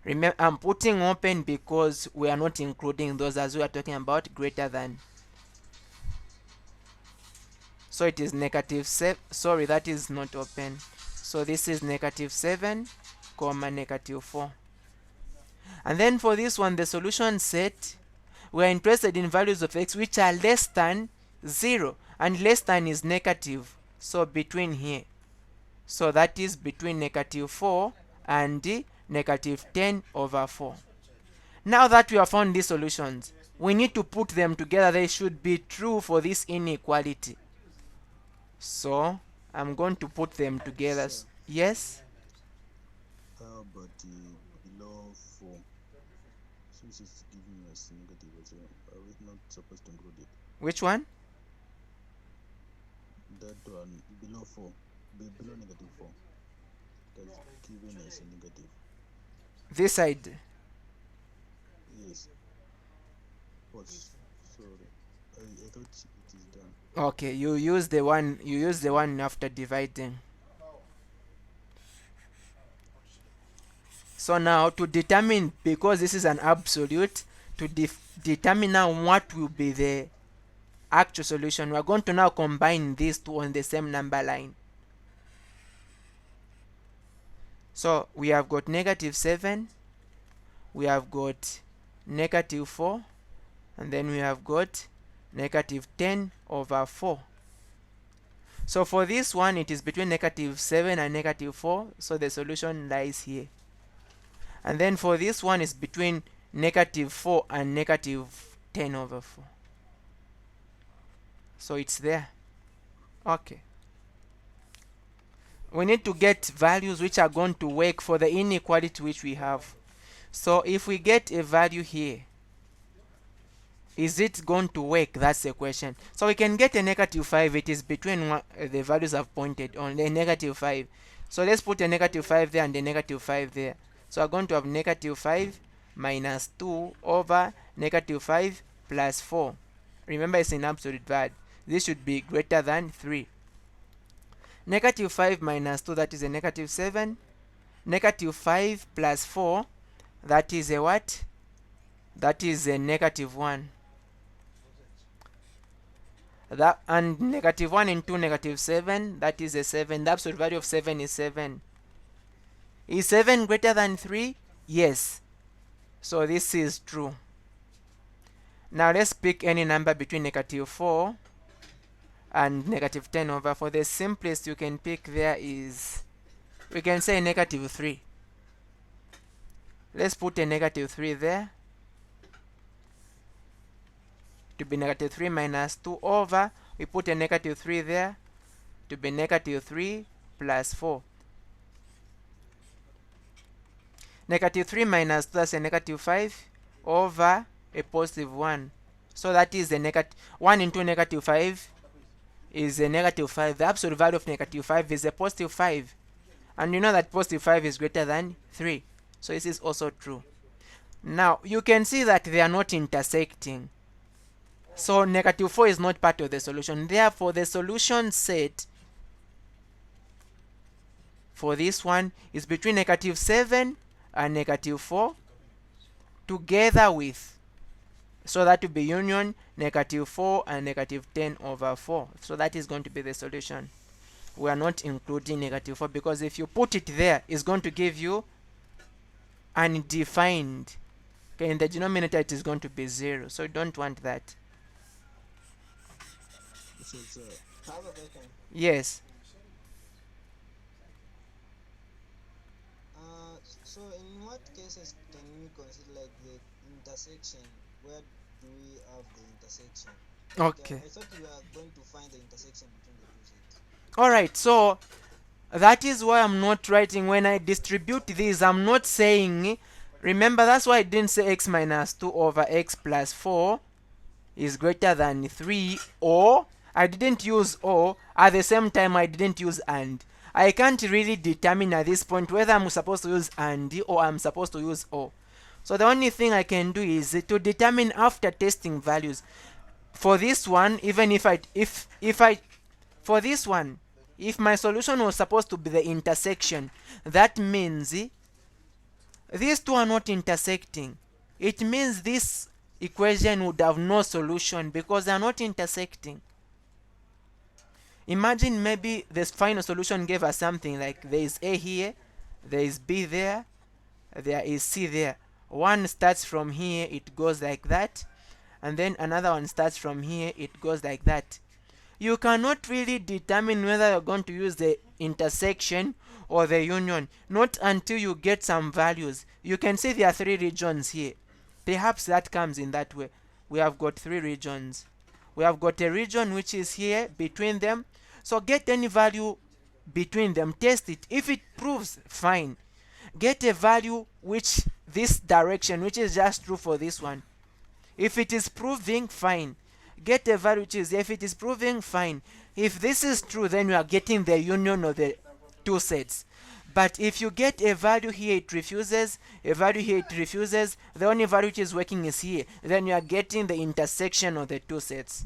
Remember, I'm putting open because we are not including those as we are talking about greater than. So it is negative 7. Sorry, that is not open. So this is negative 7, comma negative 4. And then for this one, the solution set, we are interested in values of x which are less than 0. And less than is negative. So between here. So that is between negative 4 and negative 10 over 4. Now that we have found these solutions, we need to put them together. They should be true for this inequality. So I'm going to put them together. Sir, Yes? how about below 4? Since it's giving us negative, are we not supposed to include it? Which one? That one, below 4, below negative 4. That's giving us a negative. This side. Yes. Oh, sorry. I thought it is done. Okay, you use the one after dividing. So now to determine, because this is an absolute, to determine now what will be the actual solution, we are going to now combine these two on the same number line. So we have got negative 7, we have got negative 4, and then we have got negative 10 over 4. So for this one, it is between negative 7 and negative 4, so the solution lies here. And then for this one, is between negative 4 and negative 10 over 4. So it's there. Okay. We need to get values which are going to work for the inequality which we have. So if we get a value here, is it going to work? That's the question. So we can get a negative 5. It is between the values I've pointed on, the negative 5. So let's put a negative 5 there and a negative 5 there. So we're going to have negative 5 minus 2 over negative 5 plus 4. Remember, it's in absolute value. This should be greater than 3. Negative 5 minus 2, that is a negative 7. Negative 5 plus 4, that is a what? That is a negative 1. That, and negative 1 into negative 7, that is a 7. The absolute value of 7 is 7. Is 7 greater than 3? Yes. So this is true. Now let's pick any number between negative 4 and negative 10 over 4. The simplest you can pick there is, we can say negative 3. Let's put a negative 3 there. To be negative 3 minus 2 over, we put a negative 3 there, to be negative 3 plus 4. Negative 3 minus 2, that's a negative 5 over a positive 1. So that is a negative 1 into negative 5 is a negative 5. The absolute value of negative 5 is a positive 5. And you know that positive 5 is greater than 3. So this is also true. Now you can see that they are not intersecting. So negative 4 is not part of the solution. Therefore, the solution set for this one is between negative 7 and negative 4 together with, so that will be union negative 4 and negative 10 over 4. So that is going to be the solution. We are not including negative 4 because if you put it there, it's going to give you undefined. Okay, in the denominator it is going to be 0. So you don't want that. So it's I have a question. Yes. So in what cases can we consider like the intersection? Where do we have the intersection? Okay. I thought we are going to find the intersection between the two sets. Alright, so that is why I'm not writing when I distribute these. I'm not saying, remember, that's why I didn't say x minus 2 over x plus 4 is greater than 3, or I didn't use or. At the same time, I didn't use and. I can't really determine at this point whether I'm supposed to use and or I'm supposed to use or. So the only thing I can do is to determine after testing values. For this one, even if for this one, if my solution was supposed to be the intersection, that means these two are not intersecting. It means this equation would have no solution because they are not intersecting. Imagine maybe this final solution gave us something like there is A here, there is B there, there is C there. One starts from here, it goes like that, and then another one starts from here, it goes like that. You cannot really determine whether you're going to use the intersection or the union, not until you get some values. You can see there are 3 regions here. Perhaps that comes in that way. We have got 3 regions. We have got a region which is here between them. So get any value between them, test it. If it proves, fine. Get a value which this direction, which is just true for this one. If it is proving, fine. Get a value which is, if it is proving, fine. If this is true, then you are getting the union of the two sets. But if you get a value here, it refuses, a value here, it refuses, the only value which is working is here, then you are getting the intersection of the two sets.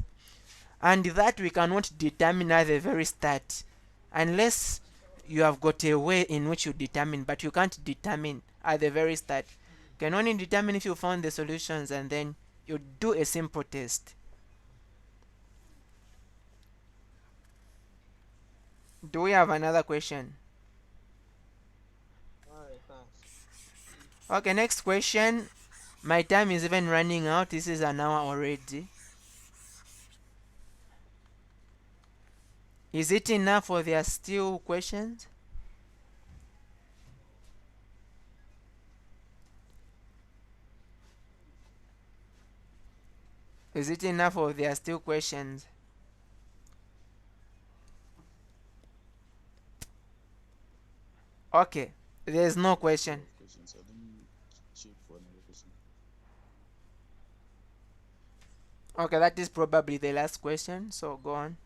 And that we cannot determine at the very start, unless you have got a way in which you determine, but you can't determine at the very start. You can only determine if you found the solutions and then you do a simple test. Do we have another question? Alright, thanks. Okay, next question. My time is even running out. This is an hour already. Is it enough or there are still questions? Is it enough or there are still questions? Okay, there's no question. Questions. So let me check for another question. Okay, that is probably the last question, so go on.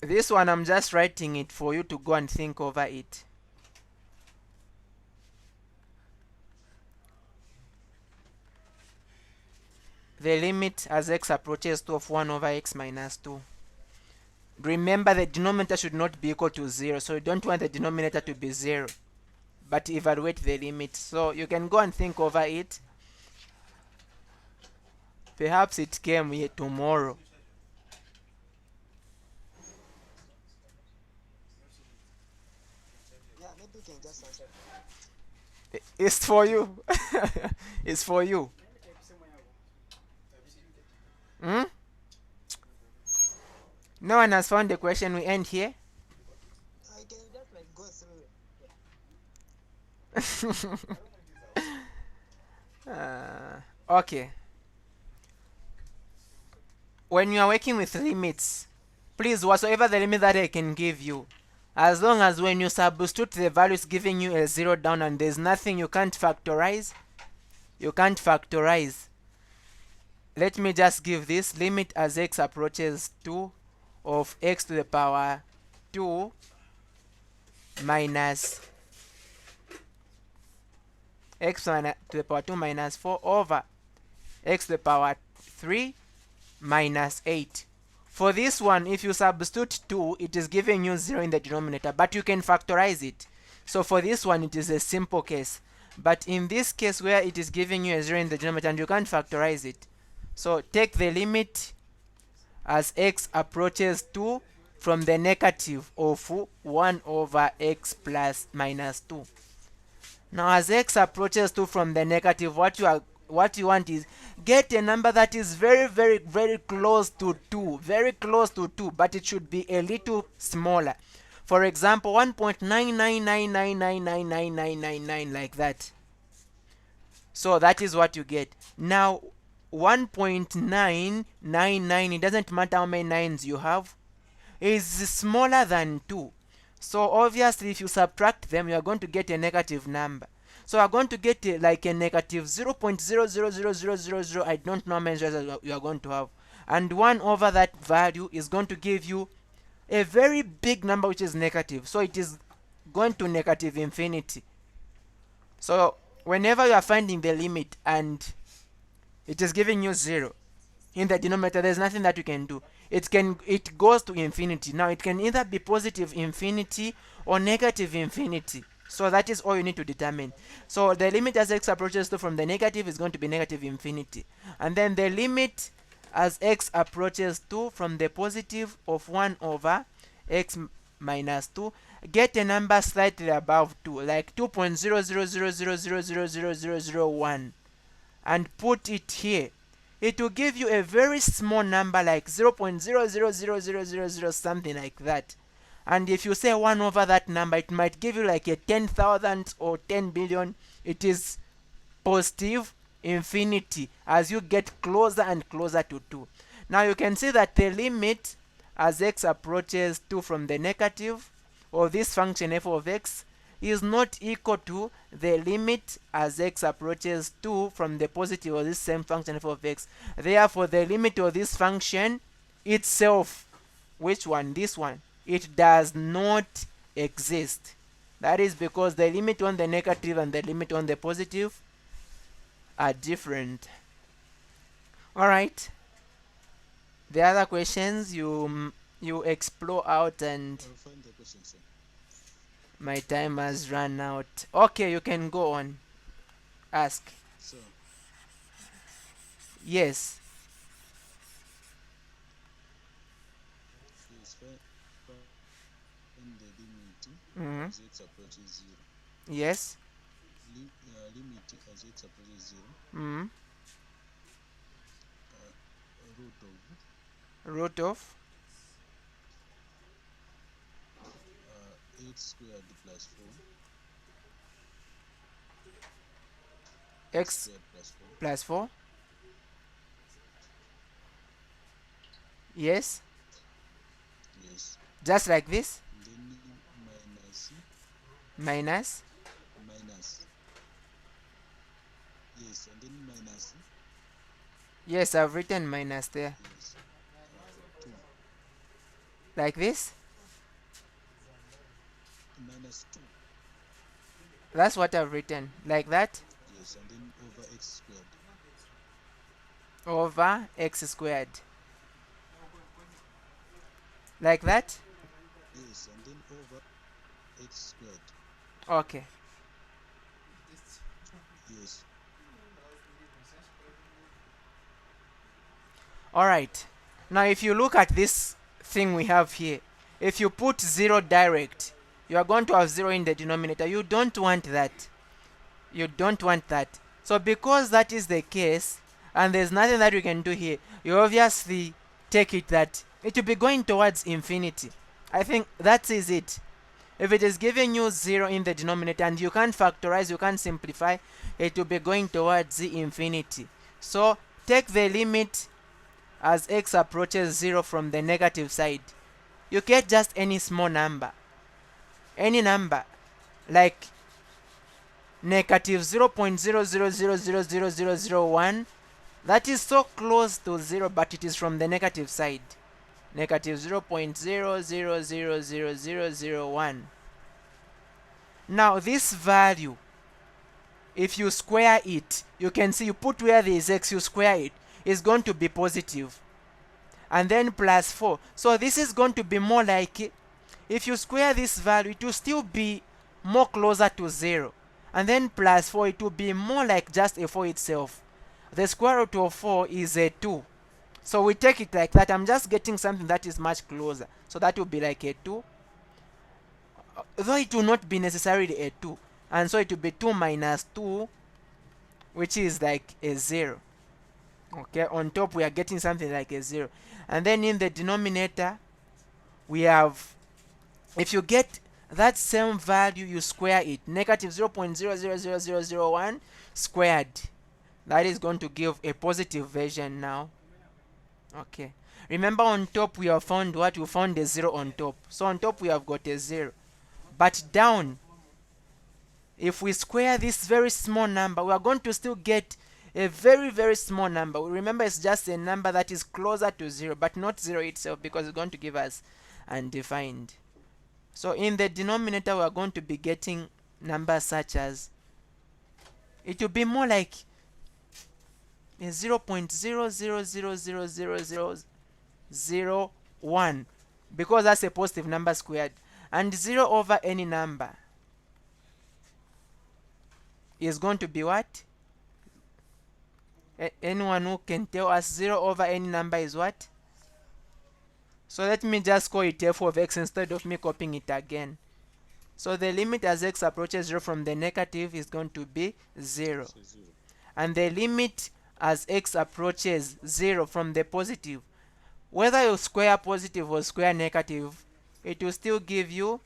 This one I'm just writing it for you to go and think over it. The limit as x approaches 2 of 1 over x minus 2. Remember, the denominator should not be equal to 0, so you don't want the denominator to be 0, but evaluate the limit. So you can go and think over it. Perhaps it came here tomorrow. Yeah, maybe you can just answer. It's for you. It's for you. Hmm? No one has found the question. We end here. I can just like go through it. Okay. When you are working with limits, please, whatsoever the limit that I can give you, as long as when you substitute the value is giving you a 0 down and there's nothing you can't factorize, you can't factorize. Let me just give this limit as x approaches 2 of x to the power 2 minus x to the power 2 minus 4 over x to the power 3 minus 8. For this one, if you substitute 2, it is giving you 0 in the denominator, but you can factorize it. So for this one, it is a simple case. But in this case where it is giving you a 0 in the denominator and you can't factorize it, so take the limit as x approaches 2 from the negative of 1 over x plus minus 2. Now as x approaches 2 from the negative, what you want is get a number that is very, very, very close to 2. Very close to 2, but it should be a little smaller. For example, 1.999999999 like that. So that is what you get. Now 1.999, it doesn't matter how many nines you have, is smaller than 2. So obviously if you subtract them, you are going to get a negative number. So you are going to get like a negative 0.000000. I don't know how many zeros you are going to have. And 1 over that value is going to give you a very big number which is negative. So it is going to negative infinity. So whenever you are finding the limit and it is giving you 0 in the denominator, there's nothing that you can do. It goes to infinity. Now it can either be positive infinity or negative infinity. So that is all you need to determine. So the limit as x approaches to from the negative is going to be negative infinity. And then the limit as x approaches to from the positive of 1 over x minus 2, get a number slightly above 2, like 2.00000000001, and put it here. It will give you a very small number like 0.0000000, something like that. And if you say 1 over that number, it might give you like a 10,000 or 10 billion. It is positive infinity as you get closer and closer to 2. Now you can see that the limit as x approaches 2 from the negative of this function f of x is not equal to the limit as x approaches 2 from the positive of this same function f of x. Therefore, the limit of this function itself, which one? This one, it does not exist. That is because the limit on the negative and the limit on the positive are different. Alright. The other questions you explore out, and I'll find the question, sir. my time has run out. Okay, you can go on. Ask. So, Yes. Yes, find the limit Mm-hmm. as x approaches 0. Yes. Limit as x approaches 0, Mm-hmm. root of Root of x squared plus 4, x x squared plus 4, plus 4. Yes. yes, Just like this. and then Minus. minus, yes, and then minus, Yes, I've written minus there. yes, 2, Like this. minus 2, That's what I've written. Like that. yes, and then over x squared, Over x squared. Like that. yes, and then over x squared, Okay. yes, Alright. Now if you look at this thing we have here, if you put 0 direct, you are going to have 0 in the denominator. You don't want that. You don't want that. So because that is the case, and there's nothing that you can do here, you obviously take it that it will be going towards infinity. I think that is it. If it is giving you 0 in the denominator and you can't factorize, you can't simplify, it will be going towards the infinity. So take the limit as x approaches 0 from the negative side. You get just any small number. Any number. Like negative 0.00000001. That is so close to 0, but it is from the negative side. Negative 0.00000001. Now this value, if you square it, you can see you put where there is x, you square it, is going to be positive. And then plus 4. So this is going to be more like, if you square this value, it will still be more closer to 0. And then plus 4, it will be more like just a 4 itself. The square root of 4 is a 2. So we take it like that. I'm just getting something that is much closer. So that will be like a 2. Though it will not be necessarily a 2. And so it will be 2 minus 2, which is like a 0. Okay, on top we are getting something like a 0. And then in the denominator, we have, if you get that same value, you square it. Negative 0.000001 squared. That is going to give a positive version now. Okay. Remember on top we have found what? We found a 0 on top. So on top we have got a 0. But down, if we square this very small number, we are going to still get a very, very small number. Remember, it's just a number that is closer to 0, but not 0 itself, because it's going to give us undefined. So in the denominator, we are going to be getting numbers such as, it will be more like a 0.00000001, because that's a positive number squared. And 0 over any number is going to be what? Anyone who can tell us 0 over any number is what? So let me just call it f of x instead of me copying it again. So the limit as x approaches 0 from the negative is going to be 0. so 0, And the limit as x approaches 0 from the positive, whether you square positive or square negative, it will still give you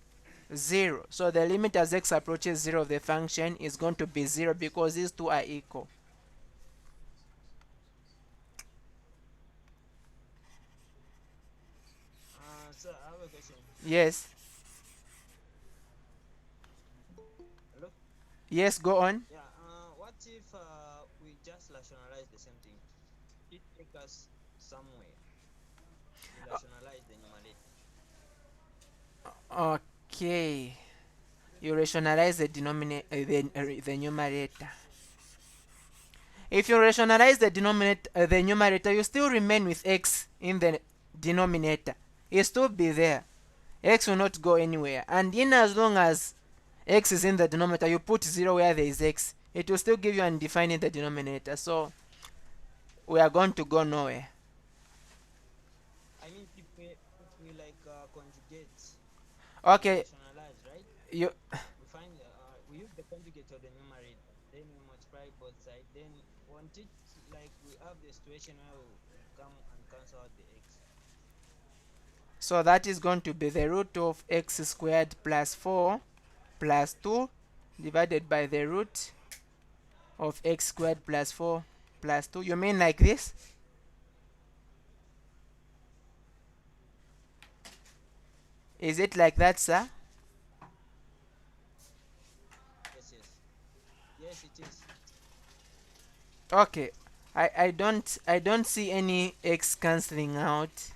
0. So the limit as x approaches 0 of the function is going to be 0, because these two are equal. So I have a question. Yes. Hello? Yes, go on. Yeah, what if we just rationalize the same thing? It take us somewhere to rationalize the numerator. Okay. You rationalize the the numerator. If you rationalize the the numerator, you still remain with x in the denominator. It still be there. X will not go anywhere. And in as long as x is in the denominator, you put 0 where there is x, it will still give you undefined in the denominator. So we are going to go nowhere. I mean, if we like conjugate. Okay, Rationalize, right? you We use the conjugate of the numerator, then we multiply both sides. Then won't it like we have the situation where we come and cancel out the x? so that is going to be the root of x squared plus 4 plus 2 divided by the root of x squared plus 4 plus 2. You mean like this? Is it like that, sir? Yes, yes, yes, it is. Okay. I don't see any x cancelling out.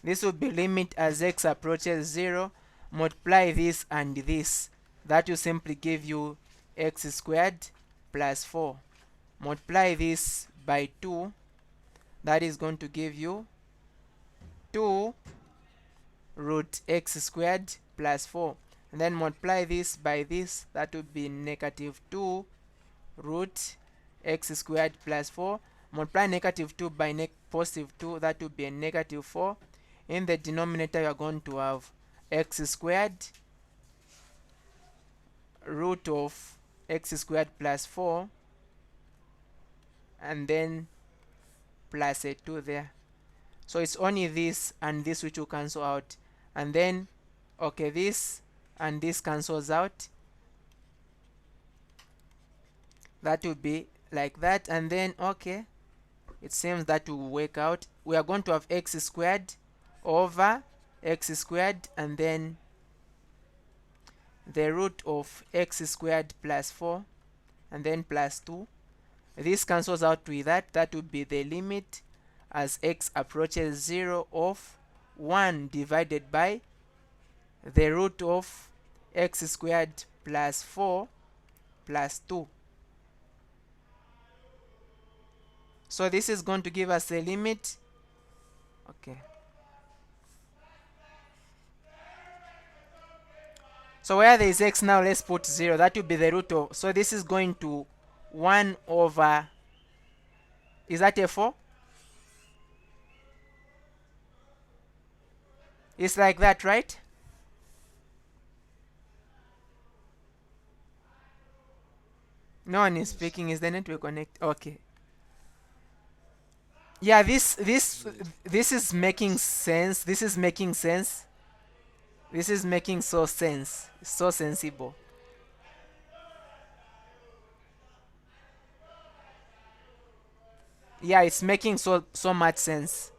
This will be limit as x approaches 0. Multiply this and this. That will simply give you x squared plus 4. Multiply this by 2. That is going to give you 2 root x squared plus 4. And then multiply this by this. That would be negative 2 root x squared plus 4. Multiply negative 2 by positive 2. That would be a negative 4. In the denominator, you are going to have x squared root of x squared plus 4 and then plus a 2 there. So it's only this and this which will cancel out. And then, okay, this and this cancels out. That will be like that. And then, okay, it seems that will work out. We are going to have x squared over x squared and then the root of x squared plus 4 and then plus 2. This cancels out with that. That would be the limit as x approaches 0 of 1 divided by the root of x squared plus 4 plus 2. So this is going to give us a limit. Okay. So where there is x now, let's put 0. That will be the root of. So this is going to 1 over. Is that a 4? It's like that, right? No one is Yes. speaking. Is the network connect? Okay. Yeah, this Yes. is making sense. This is making sense. This is making so sense. So sensible. Yeah, it's making so much sense.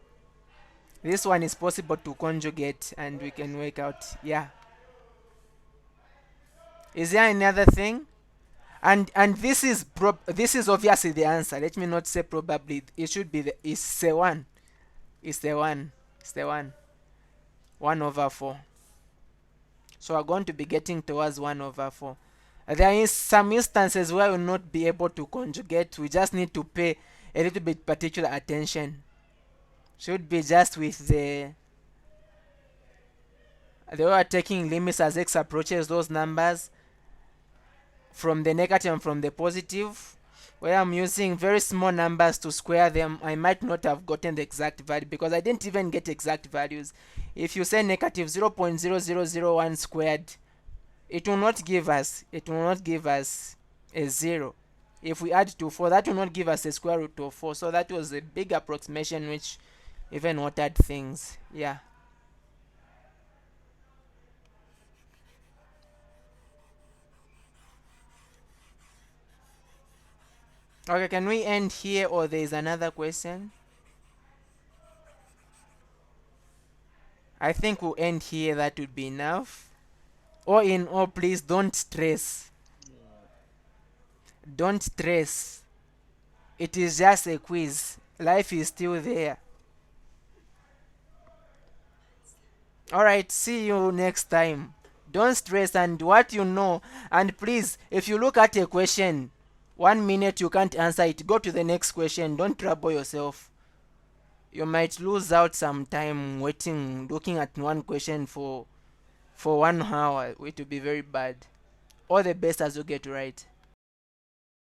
This one is possible to conjugate and we can work out. Yeah. Is there any other thing? And this is obviously the answer. Let me not say probably. It should be it's the one. It's the one. It's the one. 1 over 4. So we're going to be getting towards 1 over 4. There is some instances where we'll not be able to conjugate. We just need to pay a little bit particular attention. Should be just with the way we're taking limits as x approaches those numbers from the negative and from the positive, where I'm using very small numbers to square them. I might not have gotten the exact value because I didn't even get exact values. If you say negative 0.0001 squared, it will not give us a 0. If we add to 4, that will not give us a square root of 4. So that was a big approximation which even watered things. Yeah. Okay, can we end here or there is another question? I think we'll end here. That would be enough. All in all, please don't stress. Yeah. Don't stress. It is just a quiz. Life is still there. Alright, see you next time. Don't stress and what you know. And please, if you look at a question, 1 minute you can't answer it, go to the next question. Don't trouble yourself. You might lose out some time waiting, looking at one question for 1 hour. It will be very bad. All the best as you get right.